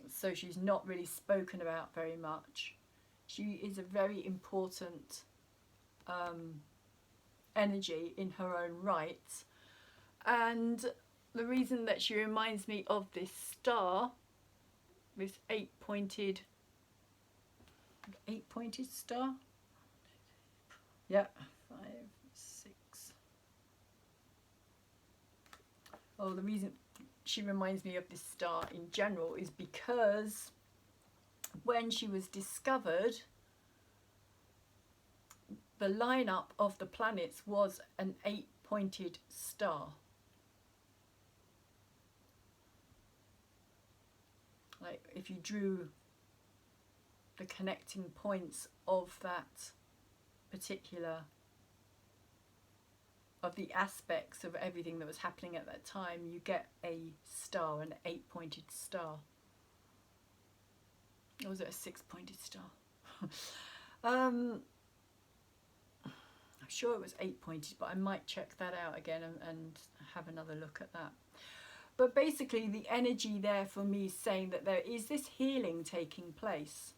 so she's not really spoken about very much, she is a very important energy in her own right. And the reason that she reminds me of this star, this eight-pointed star, yeah, 5, 6. Oh, the reason she reminds me of this star in general is because when she was discovered, the lineup of the planets was an 8-pointed star. Like if you drew the connecting points of that particular, of the aspects of everything that was happening at that time, you get a star, an 8-pointed star. Or was it a 6-pointed star? I'm sure it was 8-pointed, but I might check that out again and have another look at that. But basically the energy there for me is saying that there is this healing taking place.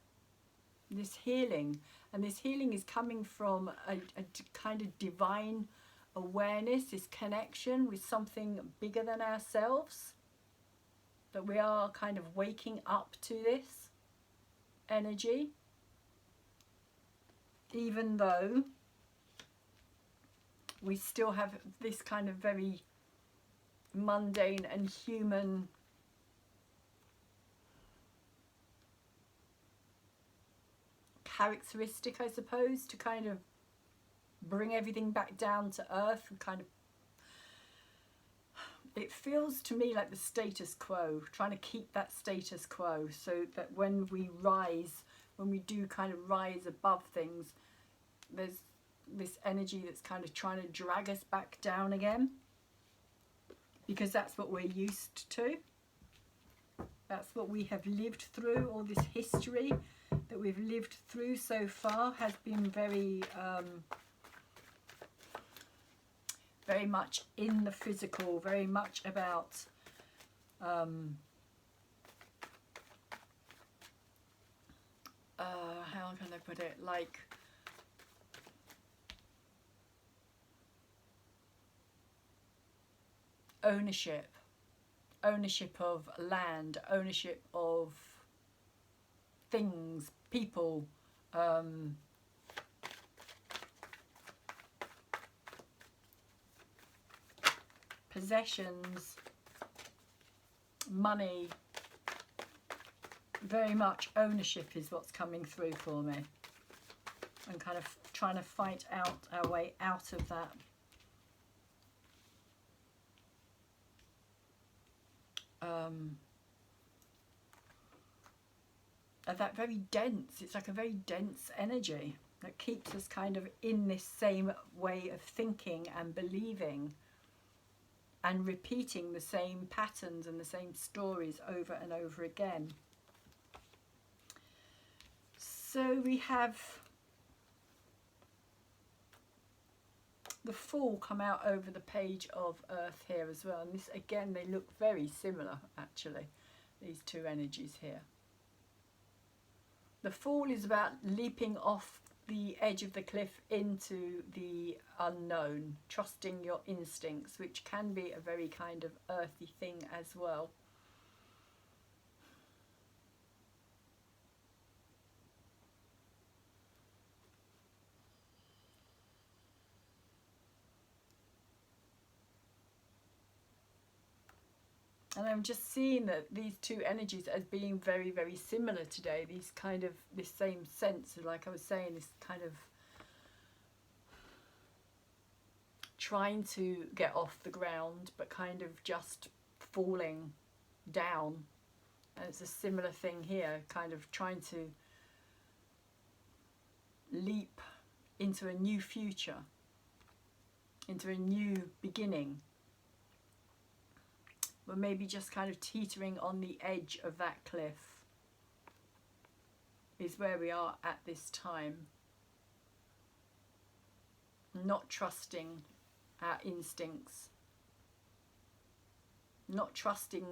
This healing. And this healing is coming from a kind of divine awareness, this connection with something bigger than ourselves. That we are kind of waking up to this energy. Even though we still have this kind of very mundane and human characteristic, I suppose, to kind of bring everything back down to earth and kind of, it feels to me like the status quo, trying to keep that status quo so that when we rise, when we do kind of rise above things, there's this energy that's kind of trying to drag us back down again, because that's what we're used to. That's what we have lived through. All this history that we've lived through so far has been very very much in the physical, very much about how can I put it, like ownership of land, ownership of things, people, possessions, money. Very much ownership is what's coming through for me, and kind of trying to fight out our way out of that. That very dense, it's like a very dense energy that keeps us kind of in this same way of thinking and believing and repeating the same patterns and the same stories over and over again. So we have the Fool come out over the page of Earth here as well, and this again, they look very similar actually, these two energies here. The Fool is about leaping off the edge of the cliff into the unknown, trusting your instincts, which can be a very kind of earthy thing as well. And I'm just seeing that these two energies as being very, very similar today. These kind of, this same sense, like I was saying, this kind of trying to get off the ground, but kind of just falling down. And it's a similar thing here, kind of trying to leap into a new future, into a new beginning. But maybe just kind of teetering on the edge of that cliff is where we are at this time. Not trusting our instincts. Not trusting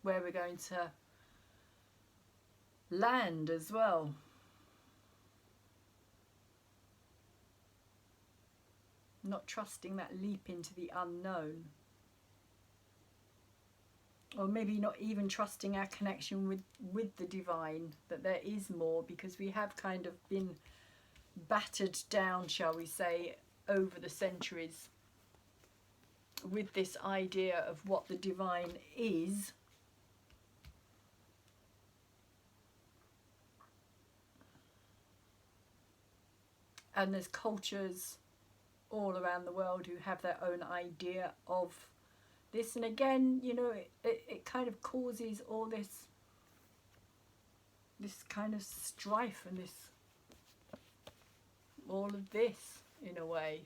where we're going to land as well. Not trusting that leap into the unknown. Or maybe not even trusting our connection with the divine, that there is more, because we have kind of been battered down, shall we say, over the centuries with this idea of what the divine is. And there's cultures all around the world who have their own idea of this, and again, you know, it kind of causes all this kind of strife and this, all of this in a way.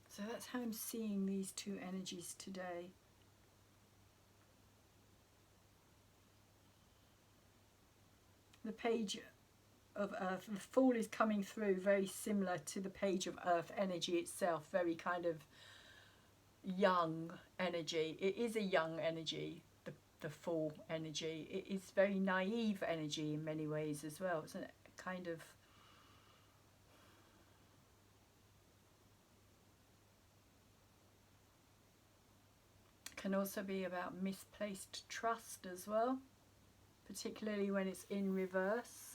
So that's how I'm seeing these two energies today. The page of Earth, the Fool is coming through very similar to the page of Earth energy itself, very kind of young energy. It is a young energy, the Fool energy. It is very naive energy in many ways as well. It's a kind of can also be about misplaced trust as well, particularly when it's in reverse.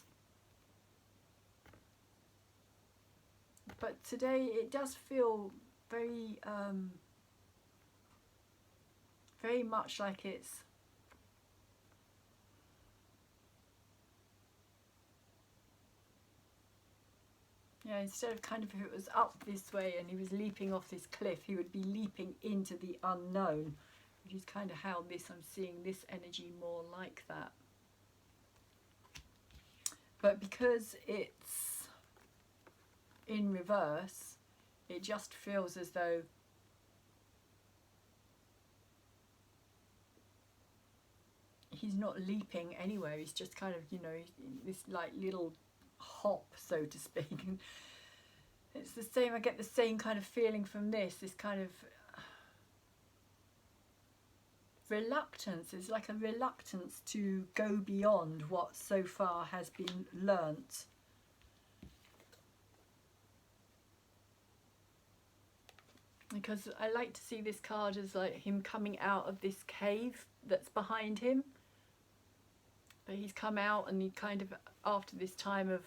But today it does feel very, very much like it's instead of kind of if it was up this way and he was leaping off this cliff, he would be leaping into the unknown, which is kind of how I'm seeing this energy more like that. But because it's in reverse, it just feels as though he's not leaping anywhere. He's just kind of, you know, this like little hop, so to speak. And it's the same, I get the same kind of feeling from this kind of reluctance. It's like a reluctance to go beyond what so far has been learnt. Because I like to see this card as like him coming out of this cave that's behind him. But he's come out and he kind of, after this time of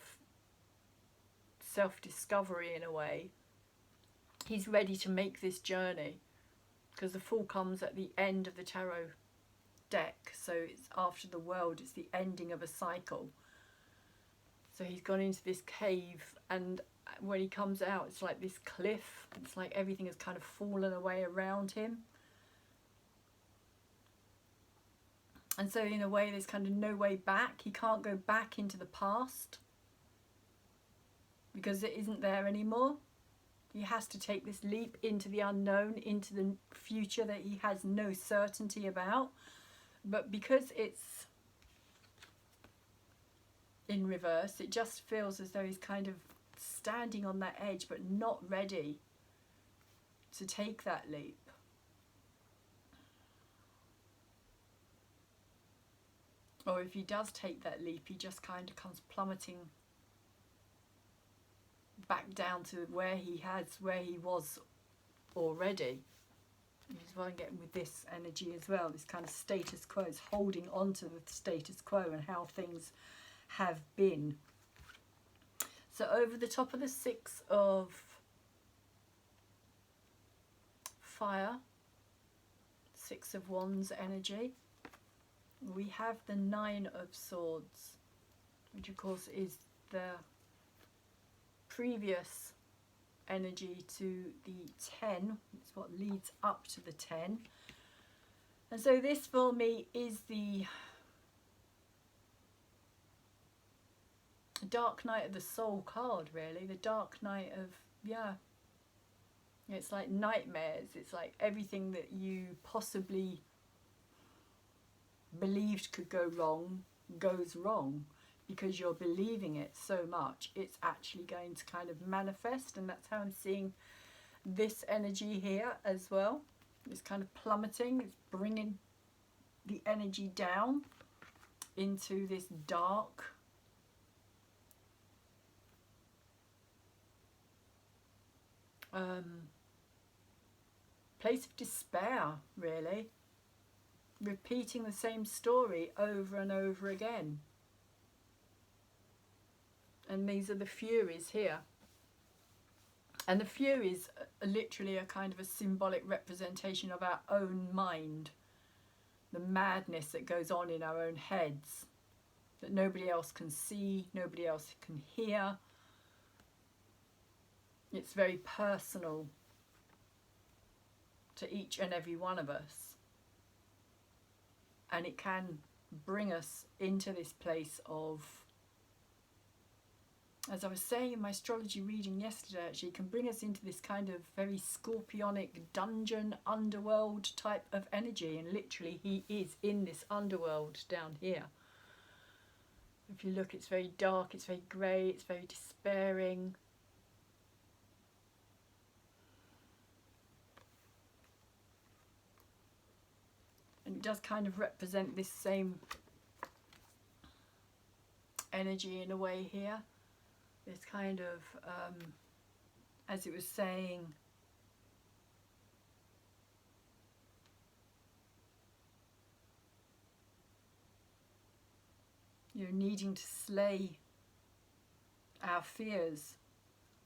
self-discovery in a way, he's ready to make this journey. Because the Fool comes at the end of the tarot deck. So it's after the world, it's the ending of a cycle. So he's gone into this cave, and when he comes out, it's like this cliff. It's like everything has kind of fallen away around him. And so in a way, there's kind of no way back. He can't go back into the past because it isn't there anymore. He has to take this leap into the unknown, into the future that he has no certainty about. But because it's in reverse, it just feels as though he's kind of standing on that edge but not ready to take that leap. Or if he does take that leap, he just kind of comes plummeting back down to where he was already. Which is what I'm getting with this energy as well, this kind of status quo, is holding on to the status quo and how things have been. So over the top of the Six of fire, Six of Wands energy. We have the Nine of Swords, which of course is the previous energy to the 10. It's what leads up to the 10. And so this for me is the dark night of the soul card, really. The dark night of, yeah, it's like nightmares. It's like everything that you possibly believed could go wrong goes wrong, because you're believing it so much it's actually going to kind of manifest. And that's how I'm seeing this energy here as well. It's kind of plummeting, it's bringing the energy down into this dark place of despair, really. Repeating the same story over and over again. And these are the Furies here. And the Furies are literally a kind of a symbolic representation of our own mind. The madness that goes on in our own heads, that nobody else can see, nobody else can hear. It's very personal to each and every one of us. And it can bring us into this place of, as I was saying in my astrology reading yesterday, actually, can bring us into this kind of very scorpionic dungeon underworld type of energy. And literally he is in this underworld down here. If you look, it's very dark, it's very grey, it's very despairing. And it does kind of represent this same energy in a way here. This kind of, as it was saying, you're needing to slay our fears,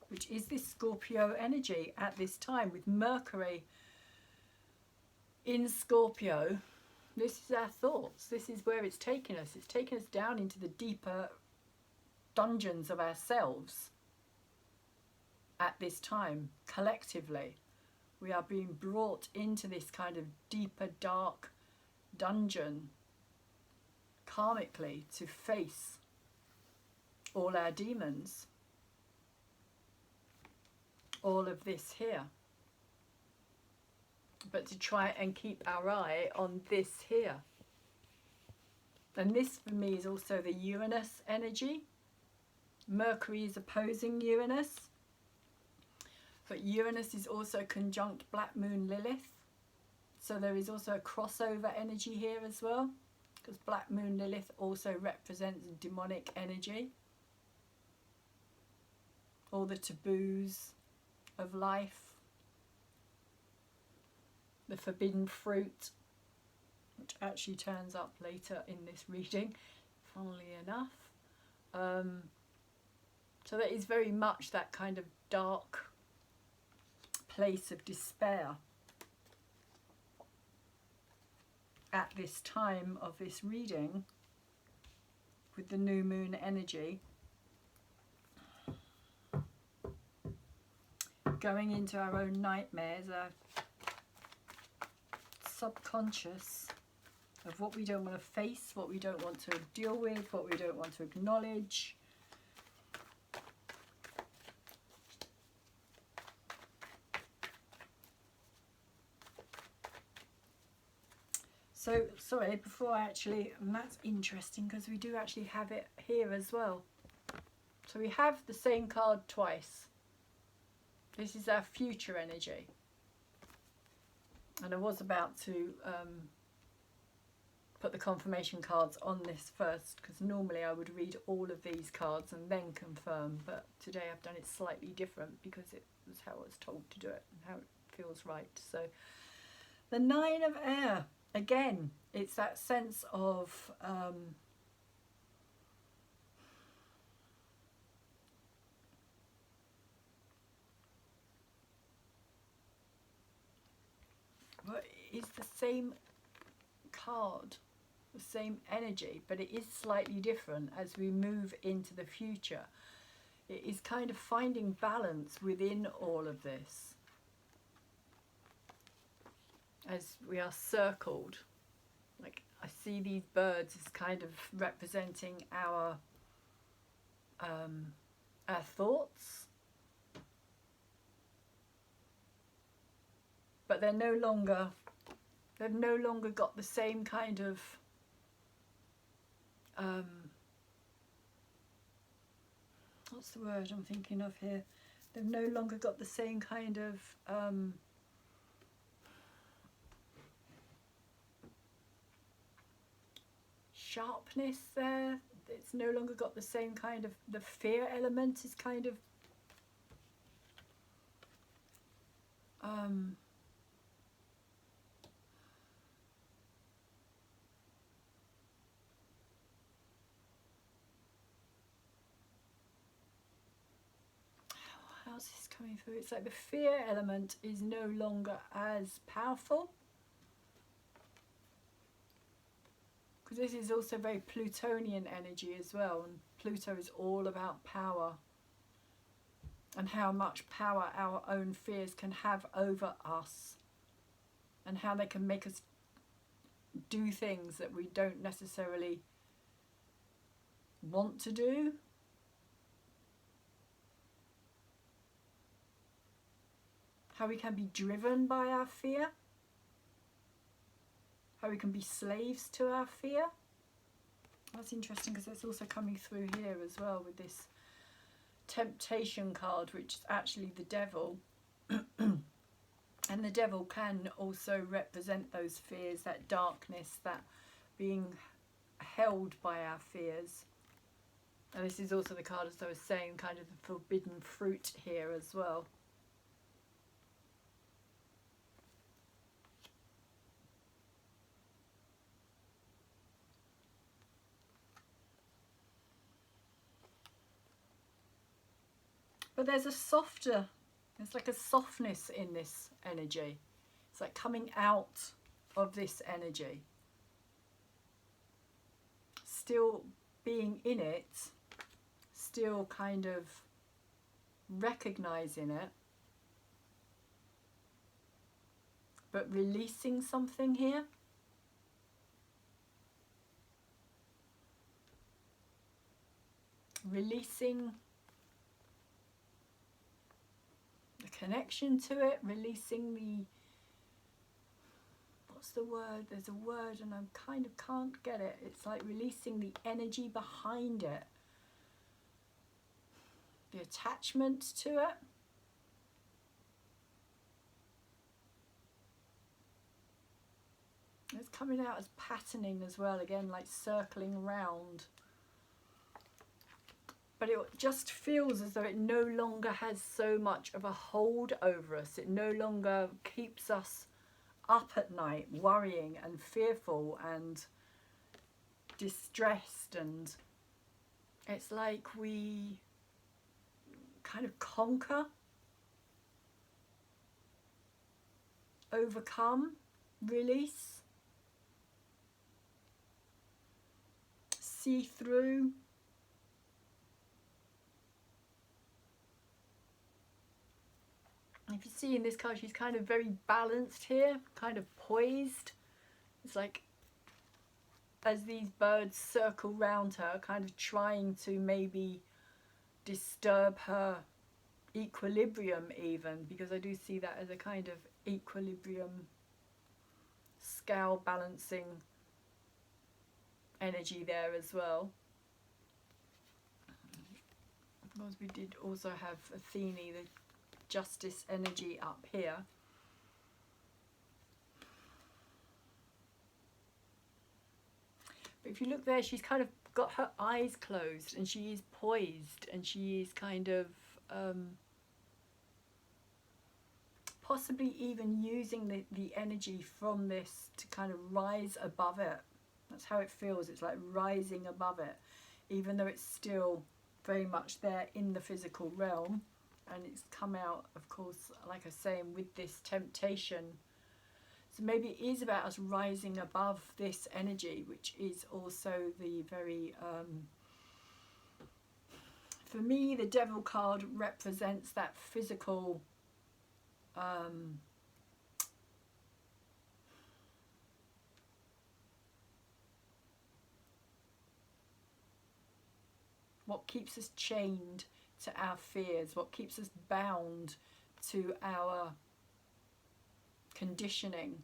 which is this Scorpio energy at this time with Mercury in Scorpio. This is our thoughts. This is where it's taken us. It's taken us down into the deeper dungeons of ourselves at this time. Collectively, we are being brought into this kind of deeper, dark dungeon karmically to face all our demons. All of this here. But to try and keep our eye on this here. And this for me is also the Uranus energy. Mercury is opposing Uranus. But Uranus is also conjunct Black Moon Lilith. So there is also a crossover energy here as well. Because Black Moon Lilith also represents demonic energy. All the taboos of life. The forbidden fruit, which actually turns up later in this reading, funnily enough. So that is very much that kind of dark place of despair at this time of this reading with the new moon energy. Going into our own nightmares, our subconscious of what we don't want to face, what we don't want to deal with, what we don't want to acknowledge. So, sorry, before I actually, and that's interesting because we do actually have it here as well. So we have the same card twice. This is our future energy. And I was about to put the confirmation cards on this first, because normally I would read all of these cards and then confirm, but today I've done it slightly different because it was how I was told to do it and how it feels right. So the Nine of Air, again, it's that sense of but it's the same card, the same energy, but it is slightly different as we move into the future. It is kind of finding balance within all of this as we are circled. Like, I see these birds as kind of representing our thoughts, but they've no longer got the same kind of what's the word I'm thinking of here? They've no longer got the same kind of sharpness there. It's no longer got the same kind of, the fear element is kind of how's this coming through? It's like the fear element is no longer as powerful, because this is also very Plutonian energy as well, and Pluto is all about power and how much power our own fears can have over us, and how they can make us do things that we don't necessarily want to do. How we can be driven by our fear. How we can be slaves to our fear. That's interesting, because it's also coming through here as well with this temptation card, which is actually the devil. And the devil can also represent those fears, that darkness, that being held by our fears. And this is also the card, as I was saying, kind of the forbidden fruit here as well. But there's like a softness in this energy. It's like coming out of this energy. Still being in it, still kind of recognizing it, but releasing something here. Releasing connection to it, releasing the, what's the word? There's a word and I kind of can't get it. It's like releasing the energy behind it, the attachment to it. It's coming out as patterning as well, again, like circling round. But it just feels as though it no longer has so much of a hold over us. It no longer keeps us up at night worrying and fearful and distressed. And it's like we kind of conquer, overcome, release, see through. If you see in this card, she's kind of very balanced here, kind of poised. It's like as these birds circle round her, kind of trying to maybe disturb her equilibrium even, because I do see that as a kind of equilibrium, scale balancing energy there as well. Of course, we did also have Athene, the justice energy up here. But if you look there, she's kind of got her eyes closed and she is poised, and she is kind of possibly even using the energy from this to kind of rise above it. That's how it feels. It's like rising above it, even though it's still very much there in the physical realm. And it's come out, of course, like I was saying, with this temptation. So maybe it is about us rising above this energy, which is also the very, for me, the Devil card represents that physical, what keeps us chained to our fears, what keeps us bound to our conditioning.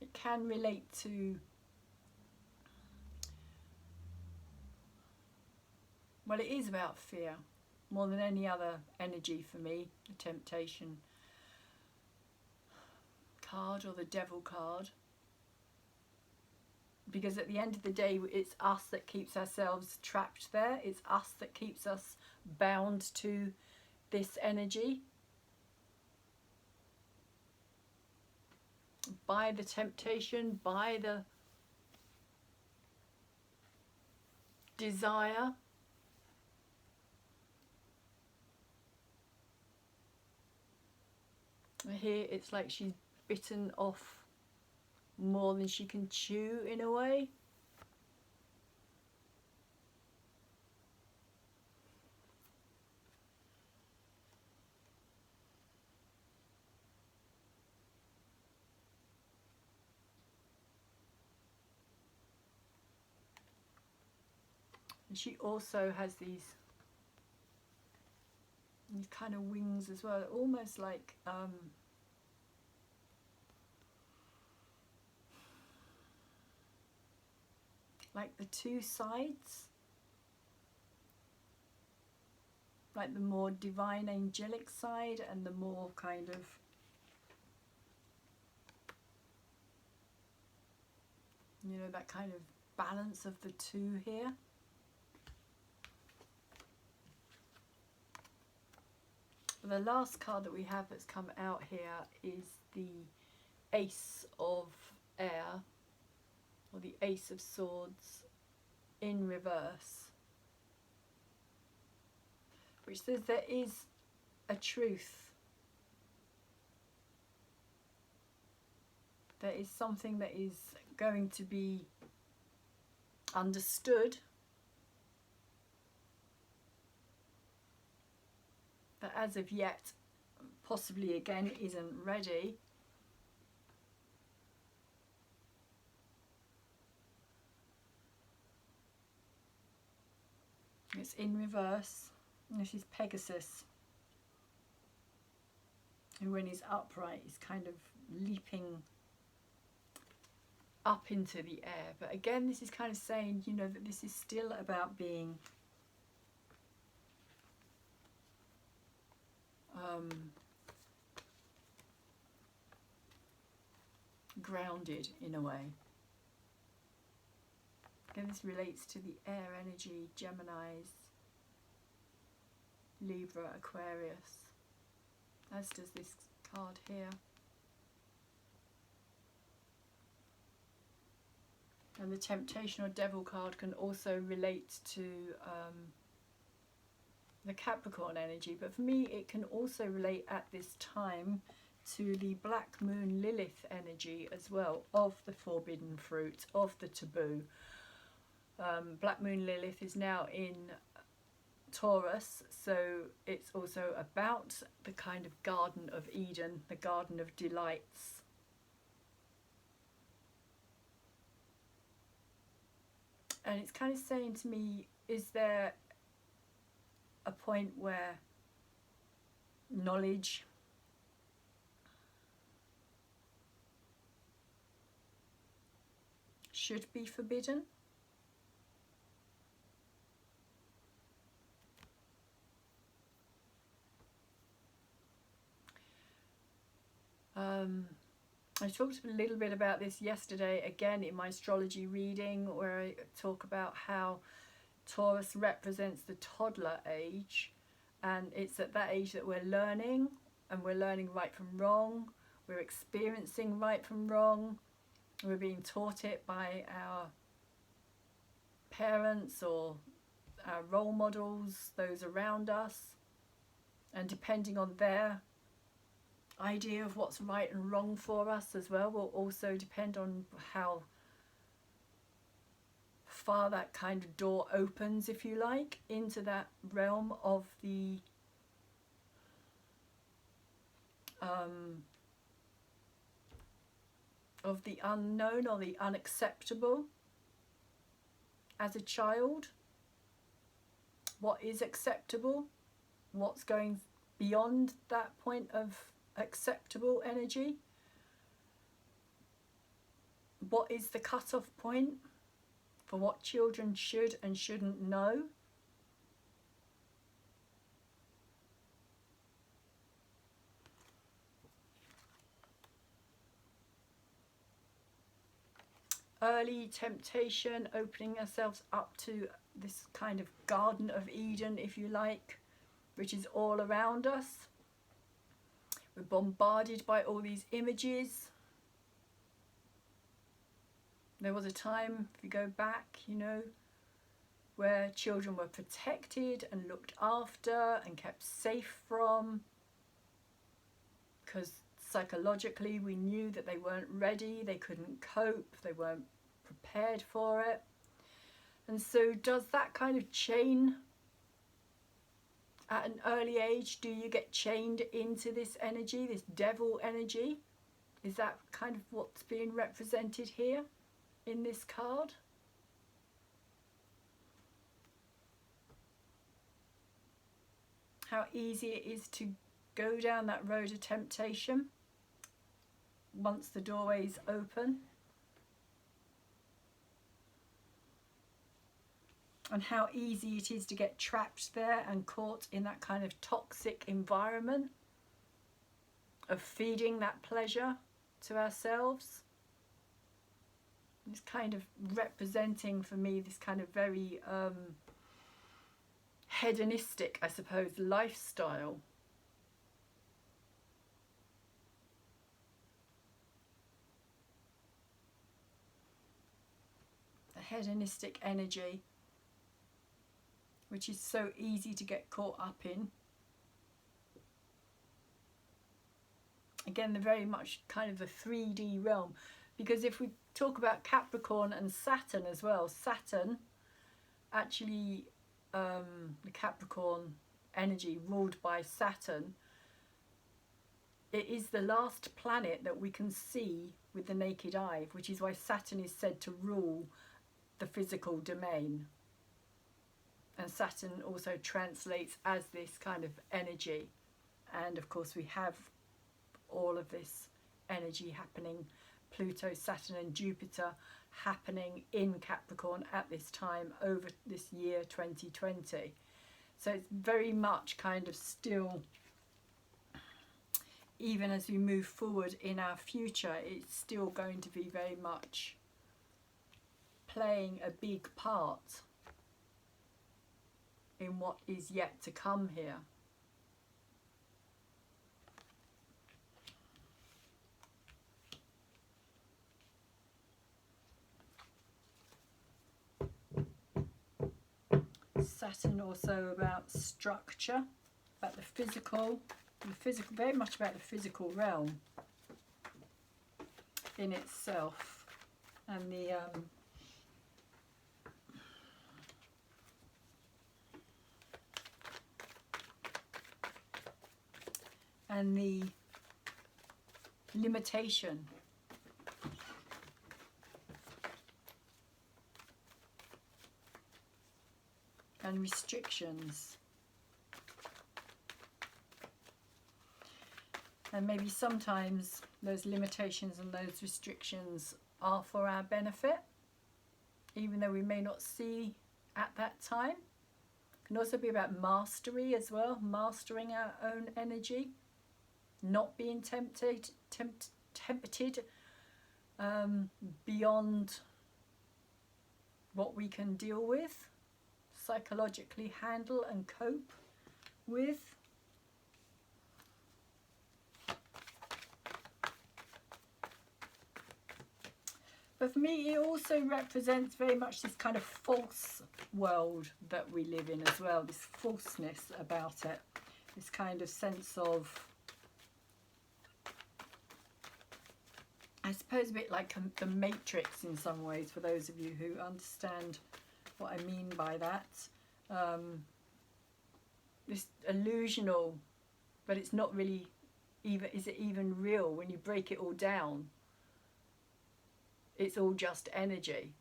It can relate to, well, it is about fear more than any other energy for me, the temptation card or the Devil card. Because at the end of the day, it's us that keeps ourselves trapped there. It's us that keeps us bound to this energy. By the temptation, by the desire. Here it's like she's bitten off more than she can chew in a way. And she also has these kind of wings as well, almost like the two sides, like the more divine angelic side and the more kind of that kind of balance of the two here. The last card that we have that's come out here is the Ace of Air, or the Ace of Swords in reverse, which says there is a truth. There is something that is going to be understood, that as of yet possibly again isn't ready. It's in reverse. This is Pegasus, who when he's upright is kind of leaping up into the air. But again, this is kind of saying, that this is still about being grounded in a way. Again, this relates to the air energy, Geminis, Libra, Aquarius, as does this card here. And the Temptation or Devil card can also relate to the Capricorn energy, but for me it can also relate at this time to the Black Moon Lilith energy as well, of the forbidden fruit, of the taboo. Black Moon Lilith is now in Taurus, so it's also about the kind of Garden of Eden, the Garden of Delights. And it's kind of saying to me, is there a point where knowledge should be forbidden? I talked a little bit about this yesterday again in my astrology reading, where I talk about how Taurus represents the toddler age, and it's at that age that we're learning, and we're learning right from wrong, we're experiencing right from wrong, we're being taught it by our parents or our role models, those around us. And depending on their idea of what's right and wrong for us as well will also depend on how far that kind of door opens, if you like, into that realm of the unknown or the unacceptable as a child. What is acceptable? What's going beyond that point of acceptable energy? What is the cut-off point for what children should and shouldn't know? Early temptation, opening ourselves up to this kind of Garden of Eden, if you like, which is all around us. We're bombarded by all these images. There was a time, if you go back, you know, where children were protected and looked after and kept safe from, because psychologically we knew that they weren't ready, they couldn't cope, they weren't prepared for it. And so does that kind of chain at an early age? Do you get chained into this energy, this devil energy? Is that kind of what's being represented here in this card? How easy it is to go down that road of temptation once the doorway's open, and how easy it is to get trapped there and caught in that kind of toxic environment of feeding that pleasure to ourselves. It's kind of representing for me this kind of very hedonistic, I suppose, lifestyle. A hedonistic energy, which is so easy to get caught up in. Again, they're very much kind of the 3D realm, because if we talk about Capricorn and Saturn as well, Saturn actually, the Capricorn energy ruled by Saturn, it is the last planet that we can see with the naked eye, which is why Saturn is said to rule the physical domain. And Saturn also translates as this kind of energy. And of course we have all of this energy happening, Pluto, Saturn and Jupiter happening in Capricorn at this time over this year 2020. So it's very much kind of still, even as we move forward in our future, it's still going to be very much playing a big part in what is yet to come here. Saturn also about structure, about the physical, very much about the physical realm in itself, and the limitation and restrictions, and maybe sometimes those limitations and those restrictions are for our benefit, even though we may not see at that time. It can also be about mastery as well, mastering our own energy, not being tempted beyond what we can deal with, psychologically handle and cope with. But for me, it also represents very much this kind of false world that we live in as well, this falseness about it, this kind of sense of, I suppose, a bit like the Matrix in some ways, for those of you who understand what I mean by that. This illusional, but it's not really even, is it even real when you break it all down? It's all just energy.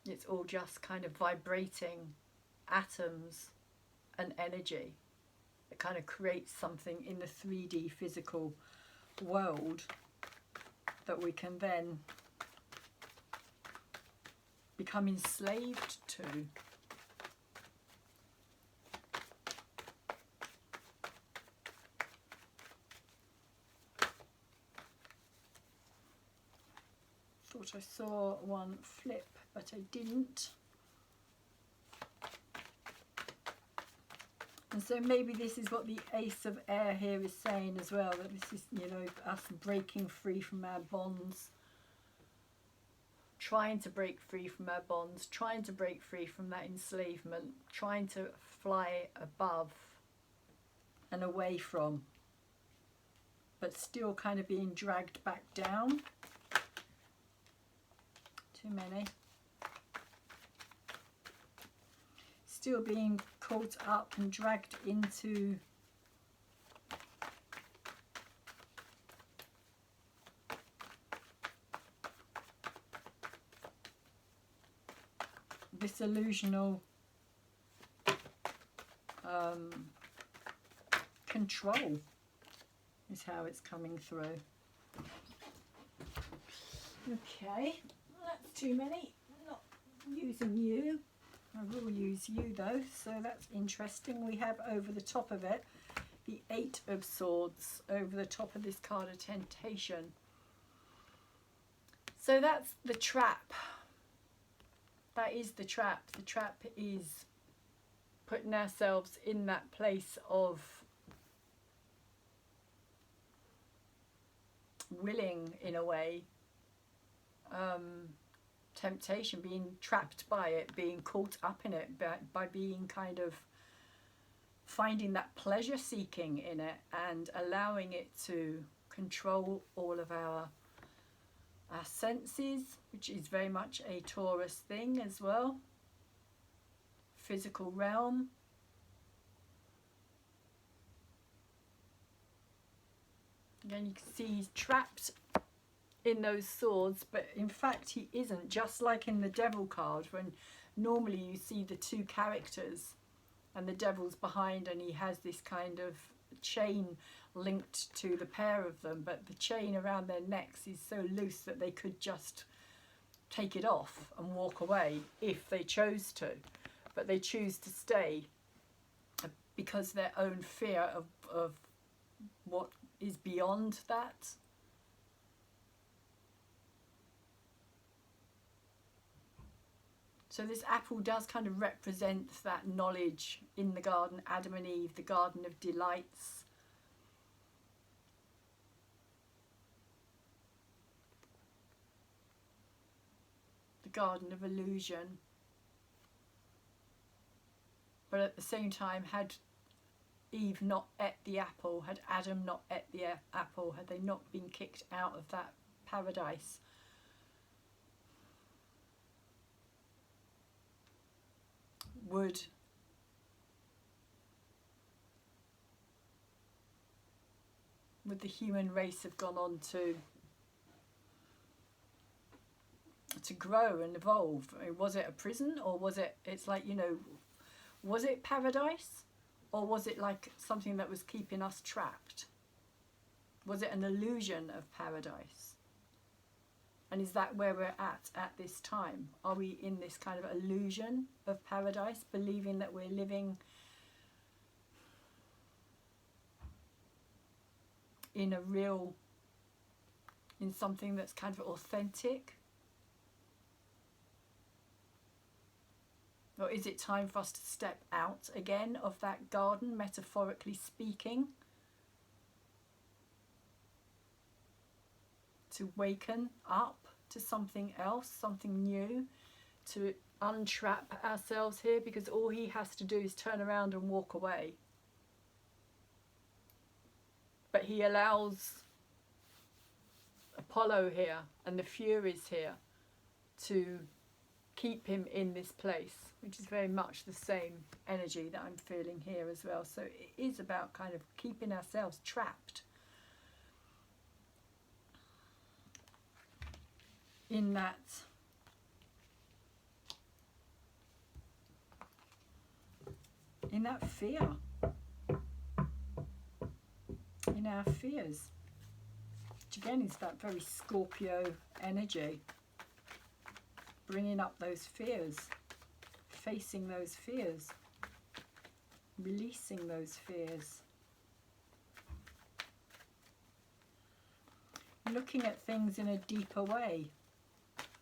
It's all just kind of vibrating atoms and energy that kind of creates something in the 3D physical world that we can then become enslaved to. Thought I saw one flip, but I didn't. And so maybe this is what the Ace of Air here is saying as well, that this is, you know, us breaking free from our bonds, trying to break free from our bonds, trying to break free from that enslavement, trying to fly above and away from, but still kind of being dragged back down. Too many. Still being caught up and dragged into this illusional control is how it's coming through. Okay, that's too many. I'm not using you. I will use you though, so that's interesting. We have over the top of it the Eight of Swords over the top of this card of Temptation. So that's the trap. That is the trap. The trap is putting ourselves in that place of willing, in a way, temptation, being trapped by it, being caught up in it, by being kind of finding that pleasure seeking in it and allowing it to control all of our senses, which is very much a Taurus thing as well. Physical realm. Again, you can see he's trapped in those swords, but in fact he isn't, just like in the Devil card, when normally you see the two characters and the Devil's behind and he has this kind of chain linked to the pair of them, but the chain around their necks is so loose that they could just take it off and walk away if they chose to, but they choose to stay because their own fear of what is beyond that. So this apple does kind of represent that knowledge in the garden, Adam and Eve, the garden of delights. The garden of illusion. But at the same time, had Eve not ate the apple, had Adam not ate the apple, had they not been kicked out of that paradise, would the human race have gone on to grow and evolve? I mean, was it a prison, or was it, it's like, you know, was it paradise, or was it like something that was keeping us trapped? Was it an illusion of paradise? And is that where we're at this time? Are we in this kind of illusion of paradise, believing that we're living in a real, in something that's kind of authentic? Or is it time for us to step out again of that garden, metaphorically speaking? To waken up to something else, something new, to untrap ourselves here, because all he has to do is turn around and walk away. But he allows Apollo here and the Furies here to keep him in this place, which is very much the same energy that I'm feeling here as well. So it is about kind of keeping ourselves trapped in that fear, in our fears, which again is that very Scorpio energy, bringing up those fears, facing those fears, releasing those fears, looking at things in a deeper way,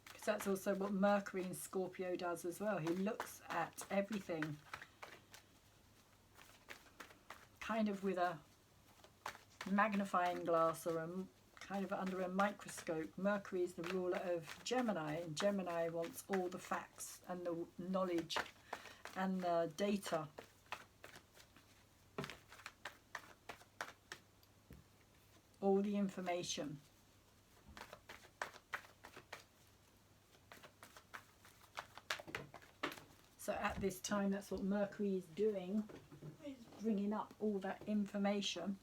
because that's also what Mercury in Scorpio does as well. He looks at everything kind of with a magnifying glass, or a kind of under a microscope. Mercury is the ruler of Gemini, and Gemini wants all the facts and the knowledge and the data. All the information. So at this time, that's what Mercury is doing, is bringing up all that information.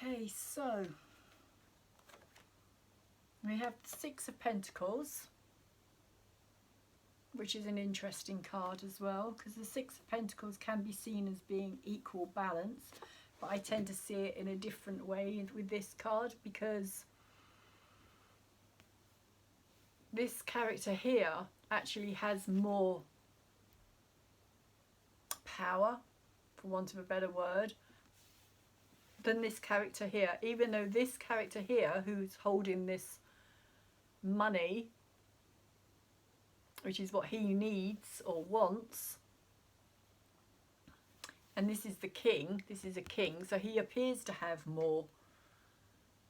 Okay, so we have the Six of Pentacles, which is an interesting card as well, because the Six of Pentacles can be seen as being equal balance, but I tend to see it in a different way with this card, because this character here actually has more power, for want of a better word, than this character here. Even though this character here, who's holding this money, which is what he needs or wants, and this is the king, this is a king, so he appears to have more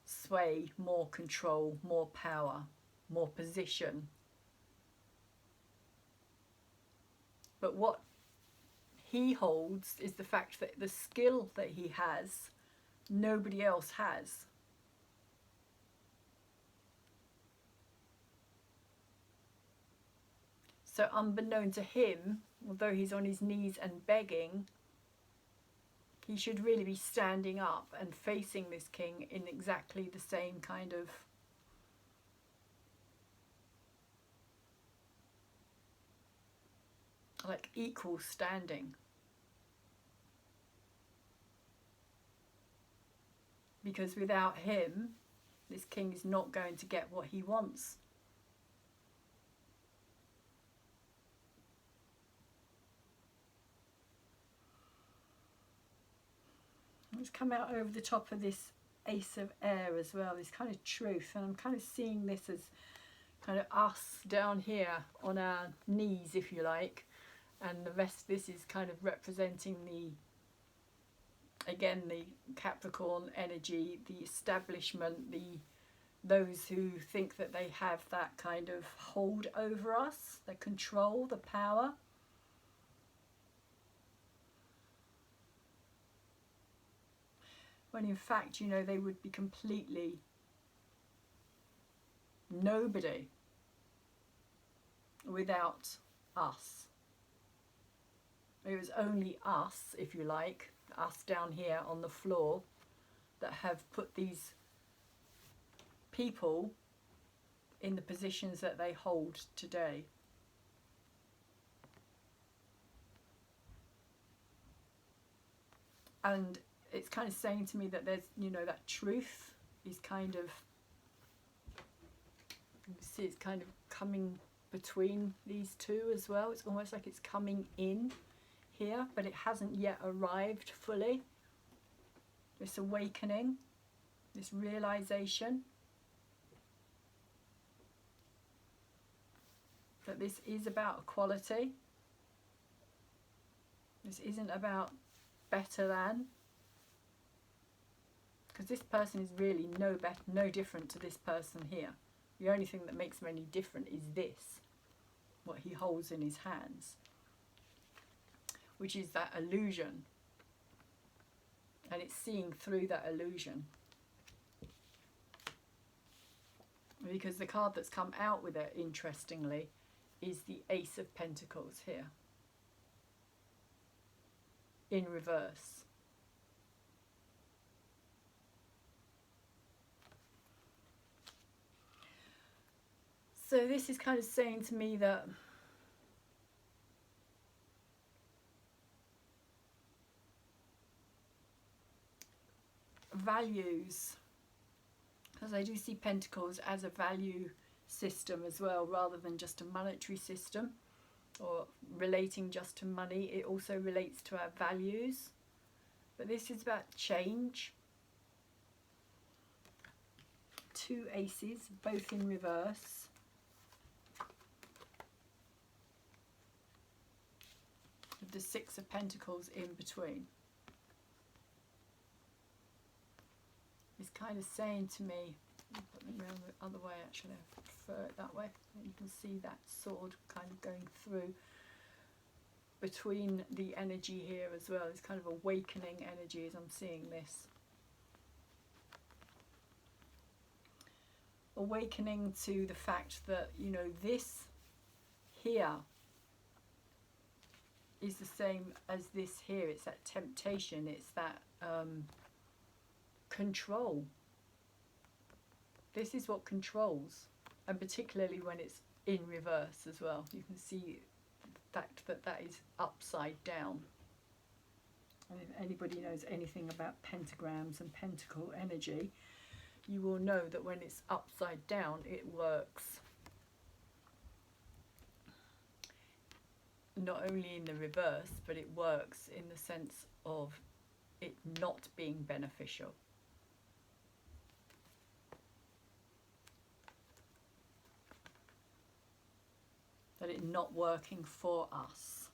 sway, more control, more power, more position. But what he holds is the fact that the skill that he has, nobody else has. So unbeknown to him, although he's on his knees and begging, he should really be standing up and facing this king in exactly the same kind of like equal standing. Because without him, this king is not going to get what he wants. Let's come out over the top of this Ace of Air as well, this kind of truth. And I'm kind of seeing this as kind of us down here on our knees, if you like. And the rest, this is kind of representing the, again, the Capricorn energy, the establishment, those who think that they have that kind of hold over us, the control, the power. When in fact, you know, they would be completely nobody without us. It was only us, if you like, us down here on the floor, that have put these people in the positions that they hold today. And it's kind of saying to me that there's, you know, that truth is kind of, you see it's kind of coming between these two as well. It's almost like it's coming in here, but it hasn't yet arrived fully. This awakening, this realization that this is about equality. This isn't about better than, because this person is really no different to this person here. The only thing that makes them any different is this, what he holds in his hands, which is that illusion, and it's seeing through that illusion. Because the card that's come out with it, interestingly, is the Ace of Pentacles here, in reverse. So this is kind of saying to me that values, because I do see Pentacles as a value system as well, rather than just a monetary system or relating just to money. It also relates to our values, but this is about change. Two aces, both in reverse. With the Six of Pentacles in between. It's kind of saying to me, put them around the other way actually, I prefer it that way. You can see that sword kind of going through between the energy here as well. It's kind of awakening energy as I'm seeing this. Awakening to the fact that, you know, this here is the same as this here. It's that temptation, it's that control. This is what controls, and particularly when it's in reverse as well. You can see the fact that that is upside down. And if anybody knows anything about pentagrams and pentacle energy, you will know that when it's upside down, it works not only in the reverse, but it works in the sense of it not being beneficial. That it not working for us.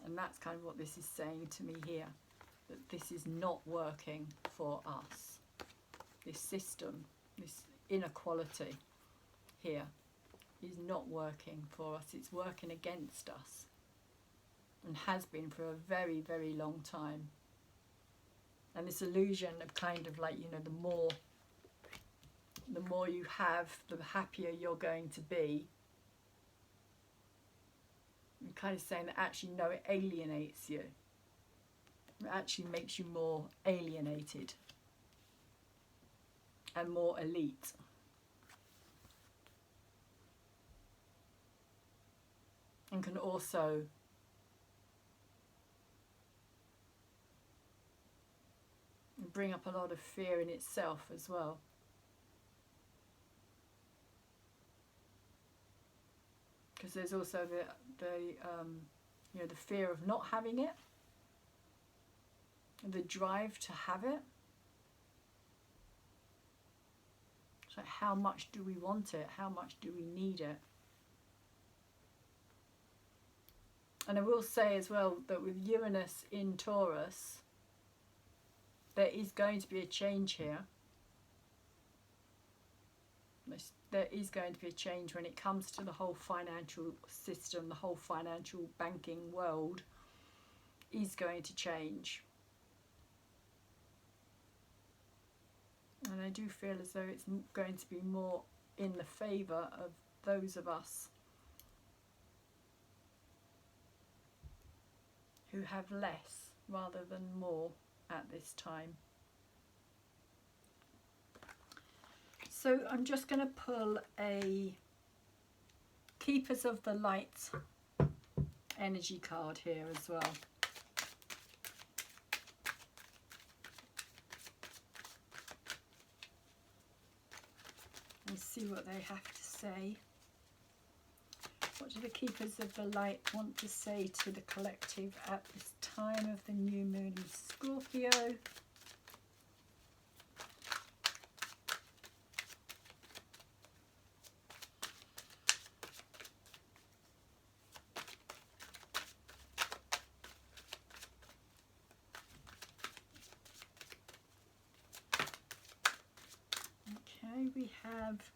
And that's kind of what this is saying to me here, that this is not working for us. This system, this inequality here is not working for us. It's working against us, and has been for a very, very long time. And this illusion of kind of like, you know, the more you have, the happier you're going to be. You're kind of saying that actually, no, it alienates you. It actually makes you more alienated and more elite. And can also bring up a lot of fear in itself as well. Because there's also you know, the fear of not having it, the drive to have it. So how much do we want it? How much do we need it? And I will say as well that with Uranus in Taurus, there is going to be a change here. There is going to be a change when it comes to the whole financial system. The whole financial banking world is going to change. And I do feel as though it's going to be more in the favour of those of us who have less rather than more at this time. So I'm just going to pull a Keepers of the Light energy card here as well. And see what they have to say. What do the Keepers of the Light want to say to the collective at this time of the new moon in Scorpio? Okay, we have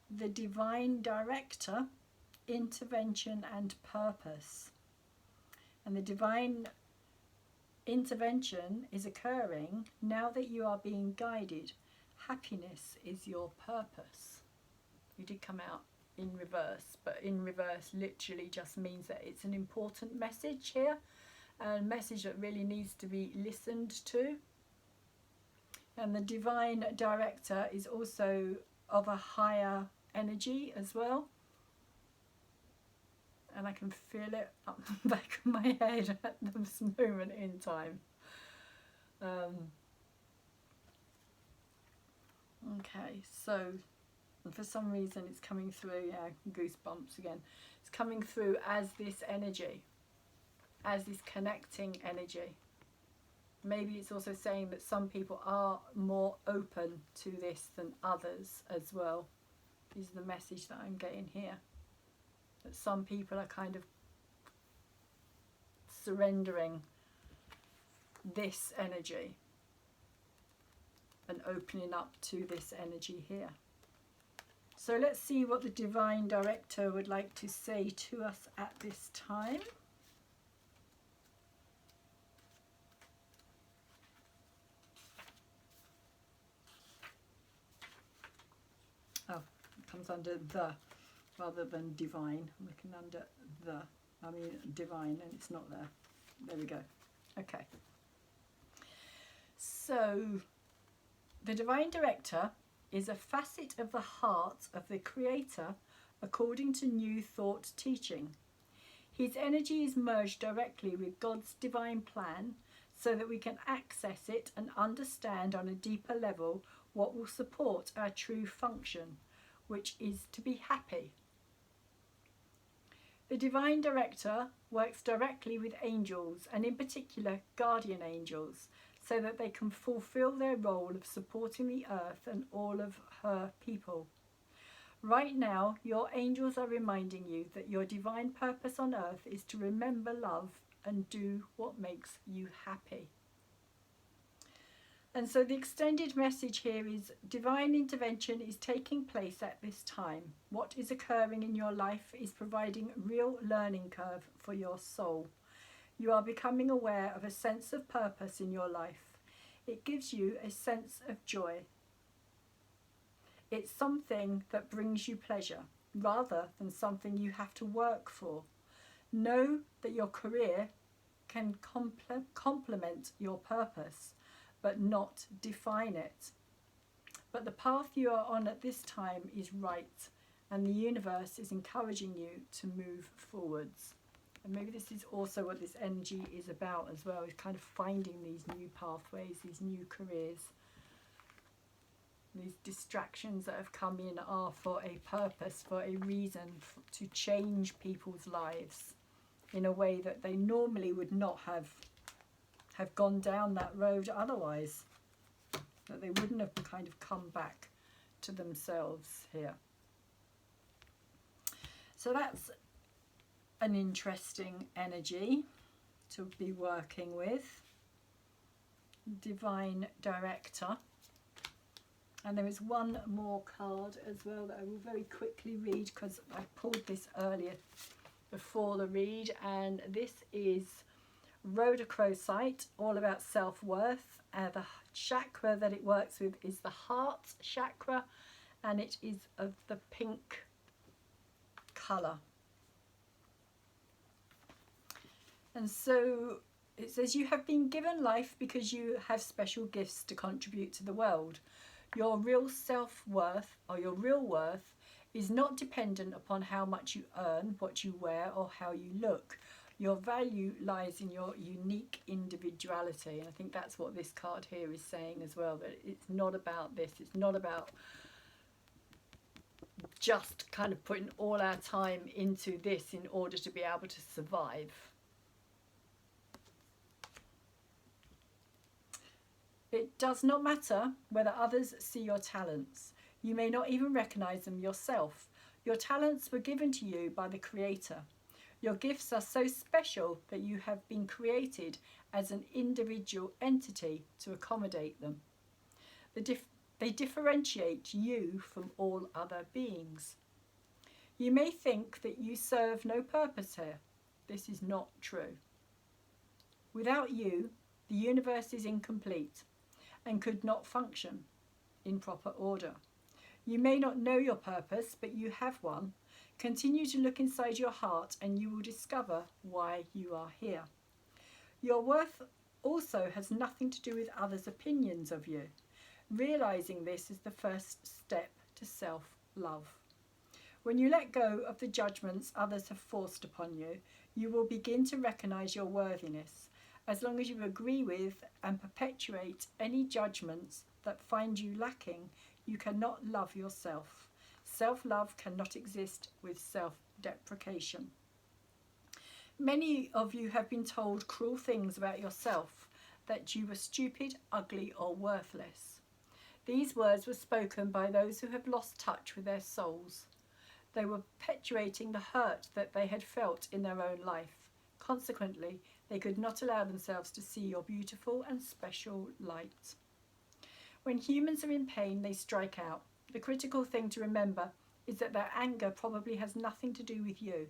the Divine Director, Intervention and Purpose. And the Divine Intervention is occurring now that you are being guided. Happiness is your purpose. You did come out in reverse, but in reverse literally just means that it's an important message here, a message that really needs to be listened to. And the Divine Director is also of a higher energy as well. And I can feel it up the back of my head at this moment in time. Okay, so for some reason it's coming through, yeah, goosebumps again. It's coming through as this energy, as this connecting energy. Maybe it's also saying that some people are more open to this than others as well. This is the message that I'm getting here. That some people are kind of surrendering this energy and opening up to this energy here. So let's see what the Divine Director would like to say to us at this time. Oh, it comes under the rather than divine. I'm looking under the, I mean divine, and it's not there. There we go. Okay. So the Divine Director is a facet of the heart of the Creator according to New Thought teaching. His energy is merged directly with God's divine plan so that we can access it and understand on a deeper level what will support our true function, which is to be happy. The Divine Director works directly with angels, and in particular guardian angels, so that they can fulfill their role of supporting the earth and all of her people. Right now, your angels are reminding you that your divine purpose on earth is to remember love and do what makes you happy. And so the extended message here is divine intervention is taking place at this time. What is occurring in your life is providing real learning curve for your soul. You are becoming aware of a sense of purpose in your life. It gives you a sense of joy. It's something that brings you pleasure rather than something you have to work for. Know that your career can complement your purpose, but not define it. But the path you are on at this time is right, and the universe is encouraging you to move forwards. And maybe this is also what this energy is about as well, is kind of finding these new pathways, these new careers. These distractions that have come in are for a purpose, for a reason, to change people's lives in a way that they normally would not have gone down that road otherwise. That they wouldn't have kind of come back to themselves here. So that's an interesting energy to be working with. Divine Director. And there is one more card as well that I will very quickly read, because I pulled this earlier before the read, and this is Rhodochrosite, all about self-worth. The chakra that it works with is the heart chakra, and it is of the pink colour. And so it says, you have been given life because you have special gifts to contribute to the world. Your real self-worth, or your real worth, is not dependent upon how much you earn, what you wear, or how you look. Your value lies in your unique individuality. And I think that's what this card here is saying as well, that it's not about this. It's not about just kind of putting all our time into this in order to be able to survive. It does not matter whether others see your talents. You may not even recognize them yourself. Your talents were given to you by the Creator. Your gifts are so special that you have been created as an individual entity to accommodate them. They differentiate you from all other beings. You may think that you serve no purpose here. This is not true. Without you, the universe is incomplete and could not function in proper order. You may not know your purpose, but you have one. Continue to look inside your heart and you will discover why you are here. Your worth also has nothing to do with others' opinions of you. Realizing this is the first step to self-love. When you let go of the judgments others have forced upon you, you will begin to recognize your worthiness. As long as you agree with and perpetuate any judgments that find you lacking, you cannot love yourself. Self-love cannot exist with self-deprecation. Many of you have been told cruel things about yourself, that you were stupid, ugly, or worthless. These words were spoken by those who have lost touch with their souls. They were perpetuating the hurt that they had felt in their own life. Consequently, they could not allow themselves to see your beautiful and special light. When humans are in pain, they strike out. The critical thing to remember is that their anger probably has nothing to do with you.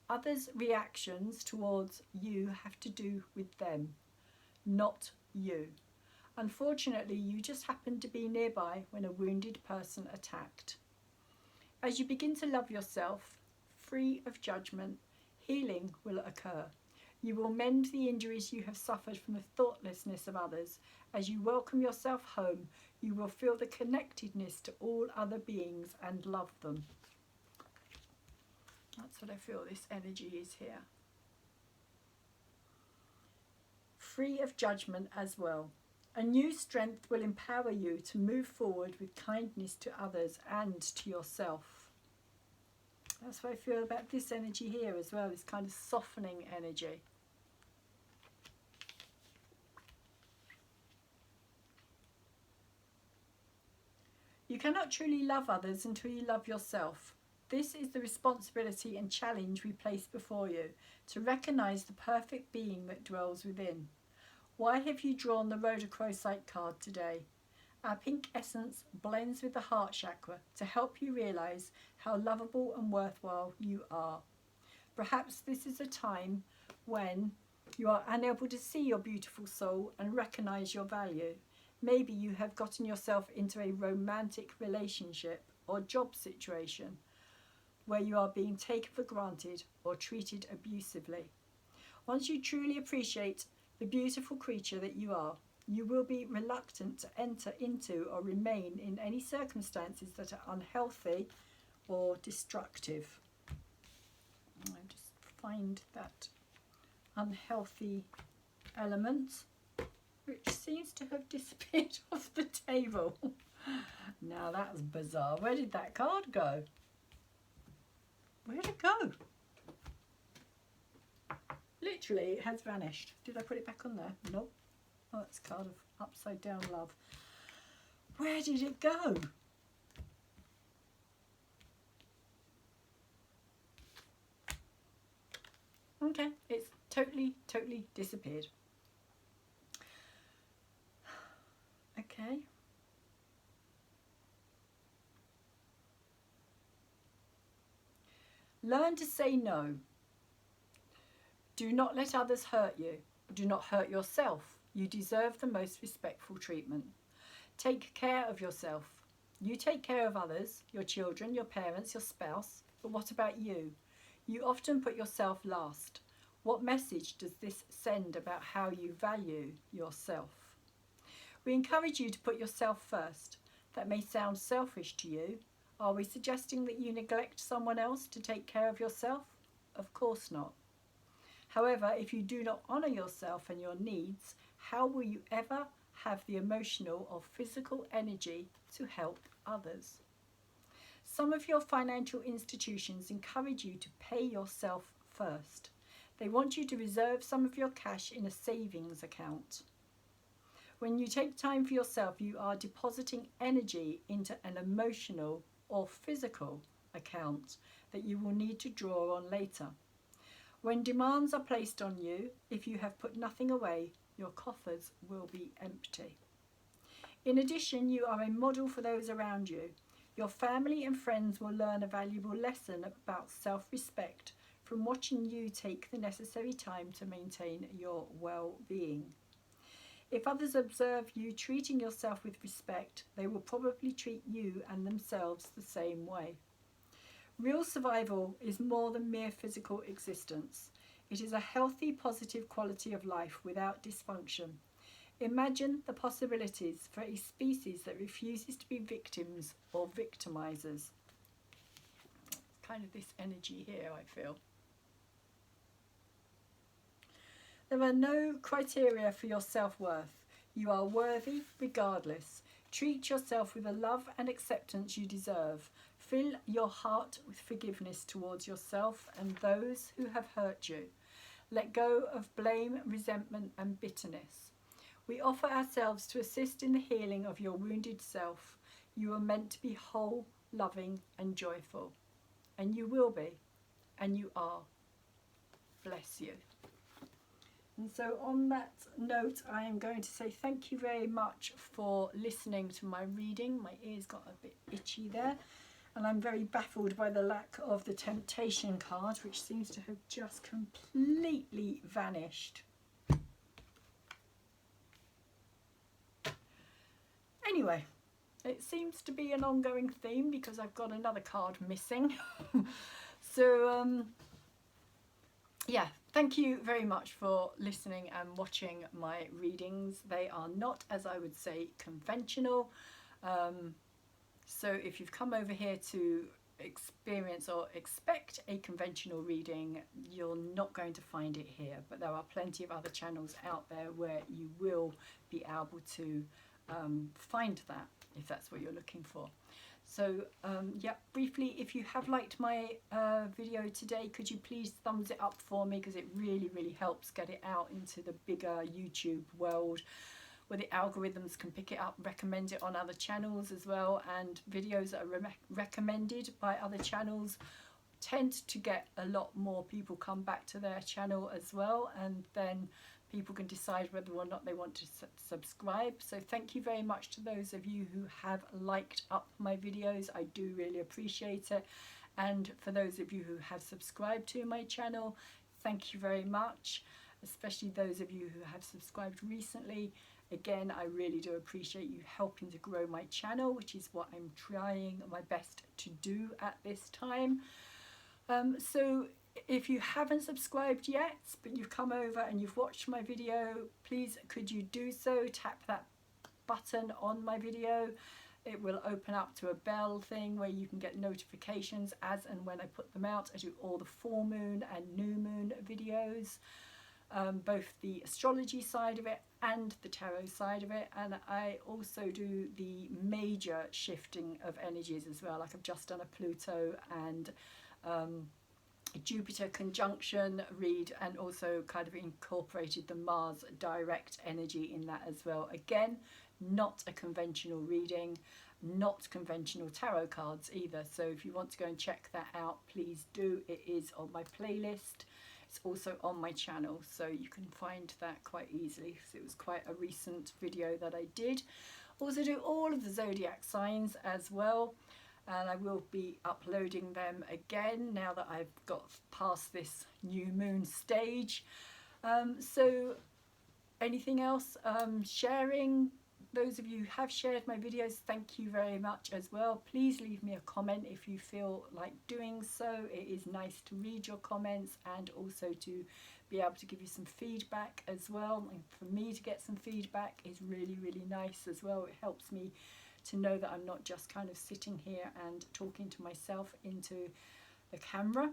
Others' reactions towards you have to do with them, not you. Unfortunately, you just happened to be nearby when a wounded person attacked. As you begin to love yourself, free of judgment, healing will occur. You will mend the injuries you have suffered from the thoughtlessness of others. As you welcome yourself home, you will feel the connectedness to all other beings and love them. That's what I feel this energy is here. Free of judgment as well. A new strength will empower you to move forward with kindness to others and to yourself. That's what I feel about this energy here as well, this kind of softening energy. You cannot truly love others until you love yourself. This is the responsibility and challenge we place before you, to recognize the perfect being that dwells within. Why have you drawn the Rhodochrosite card today? Our pink essence blends with the heart chakra to help you realize how lovable and worthwhile you are. Perhaps this is a time when you are unable to see your beautiful soul and recognize your value. Maybe you have gotten yourself into a romantic relationship or job situation where you are being taken for granted or treated abusively. Once you truly appreciate the beautiful creature that you are, you will be reluctant to enter into or remain in any circumstances that are unhealthy or destructive. I just find that unhealthy element, which seems to have disappeared off the table. Now that's bizarre. Where did that card go? Where did it go? Literally, it has vanished. Did I put it back on there? Nope. Oh, that's a card of upside down love. Where did it go? Okay, it's totally disappeared. Okay. Learn to say no. Do not let others hurt you. Do not hurt yourself. You deserve the most respectful treatment. Take care of yourself. You take care of others, your children, your parents, your spouse, but what about you? You often put yourself last. What message does this send about how you value yourself? We encourage you to put yourself first. That may sound selfish to you. Are we suggesting that you neglect someone else to take care of yourself? Of course not. However, if you do not honour yourself and your needs, how will you ever have the emotional or physical energy to help others? Some of your financial institutions encourage you to pay yourself first. They want you to reserve some of your cash in a savings account. When you take time for yourself, you are depositing energy into an emotional or physical account that you will need to draw on later. When demands are placed on you, if you have put nothing away, your coffers will be empty. In addition, you are a model for those around you. Your family and friends will learn a valuable lesson about self-respect from watching you take the necessary time to maintain your well-being. If others observe you treating yourself with respect, they will probably treat you and themselves the same way. Real survival is more than mere physical existence. It is a healthy, positive quality of life without dysfunction. Imagine the possibilities for a species that refuses to be victims or victimizers. It's kind of this energy here, I feel. There are no criteria for your self-worth. You are worthy regardless. Treat yourself with the love and acceptance you deserve. Fill your heart with forgiveness towards yourself and those who have hurt you. Let go of blame, resentment, and bitterness. We offer ourselves to assist in the healing of your wounded self. You are meant to be whole, loving, and joyful. And you will be, and you are. Bless you. And so on that note, I am going to say thank you very much for listening to my reading. My ears got a bit itchy there. And I'm very baffled by the lack of the Temptation card, which seems to have just completely vanished. Anyway, it seems to be an ongoing theme because I've got another card missing. So, yeah, thank you very much for listening and watching my readings. They are not, as I would say, conventional. So if you've come over here to experience or expect a conventional reading, you're not going to find it here. But there are plenty of other channels out there where you will be able to find that, if that's what you're looking for. So yeah, briefly, if you have liked my video today, could you please thumbs it up for me, because it really helps get it out into the bigger YouTube world, where the algorithms can pick it up, recommend it on other channels as well, and videos that are recommended by other channels tend to get a lot more people come back to their channel as well, and then people can decide whether or not they want to subscribe. So thank you very much to those of you who have liked up my videos. I do really appreciate it. And for those of you who have subscribed to my channel, thank you very much, especially those of you who have subscribed recently. Again, I really do appreciate you helping to grow my channel, which is what I'm trying my best to do at this time. So if you haven't subscribed yet, but you've come over and you've watched my video, please could you do so? Tap that button on my video. It will open up to a bell thing where you can get notifications as and when I put them out. I do all the full moon and new moon videos, both the astrology side of it and the tarot side of it, and I also do the major shifting of energies as well. Like I've just done a Pluto and Jupiter conjunction read, and also kind of incorporated the Mars direct energy in that as well. Again, not a conventional reading, not conventional tarot cards either. So if you want to go and check that out, please do. It is on my playlist. It's also on my channel, so you can find that quite easily because it was quite a recent video that I did. Also do all of the zodiac signs as well, and I will be uploading them again now that I've got past this new moon stage. So anything else? Sharing. Those of you who have shared my videos, thank you very much as well. Please leave me a comment if you feel like doing so. It is nice to read your comments and also to be able to give you some feedback as well. And for me to get some feedback is really nice as well. It helps me to know that I'm not just kind of sitting here and talking to myself into the camera.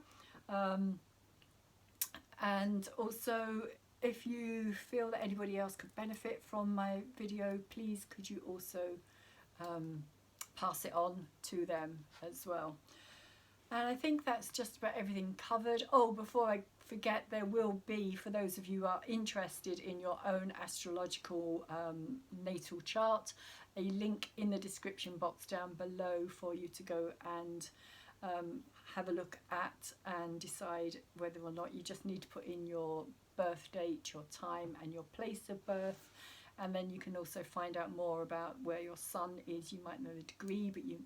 And also, if you feel that anybody else could benefit from my video, please could you also pass it on to them as well. And I think that's just about everything covered. Oh, before I forget, there will be, for those of you who are interested in your own astrological natal chart, a link in the description box down below for you to go and have a look at and decide whether or not you just need to put in your birth date, your time and your place of birth, And then you can also find out more about where your sun is. You might know the degree, but you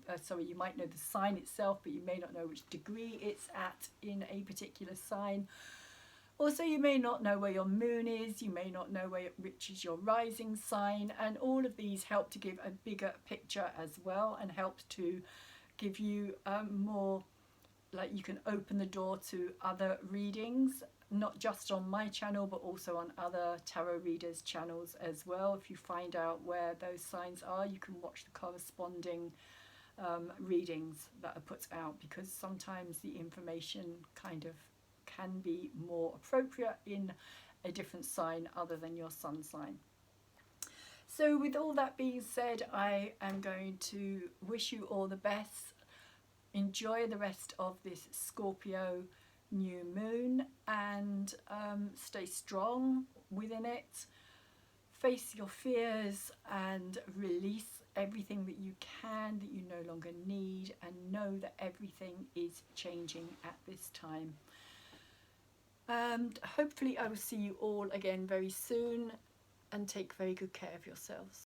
might know the sign itself, but you may not know which degree it's at in a particular sign. Also, you may not know where your moon is, you may not know which is your rising sign, and all of these help to give a bigger picture as well, and help to give you more, like, you can open the door to other readings, not just on my channel but also on other tarot readers' channels as well. If you find out where those signs are, you can watch the corresponding readings that are put out, because sometimes the information kind of can be more appropriate in a different sign other than your sun sign. So with all that being said, I am going to wish you all the best. Enjoy the rest of this Scorpio new moon, and stay strong within it. Face your fears and release everything that you can that you no longer need, and know that everything is changing at this time. And hopefully I will see you all again very soon, and take very good care of yourselves.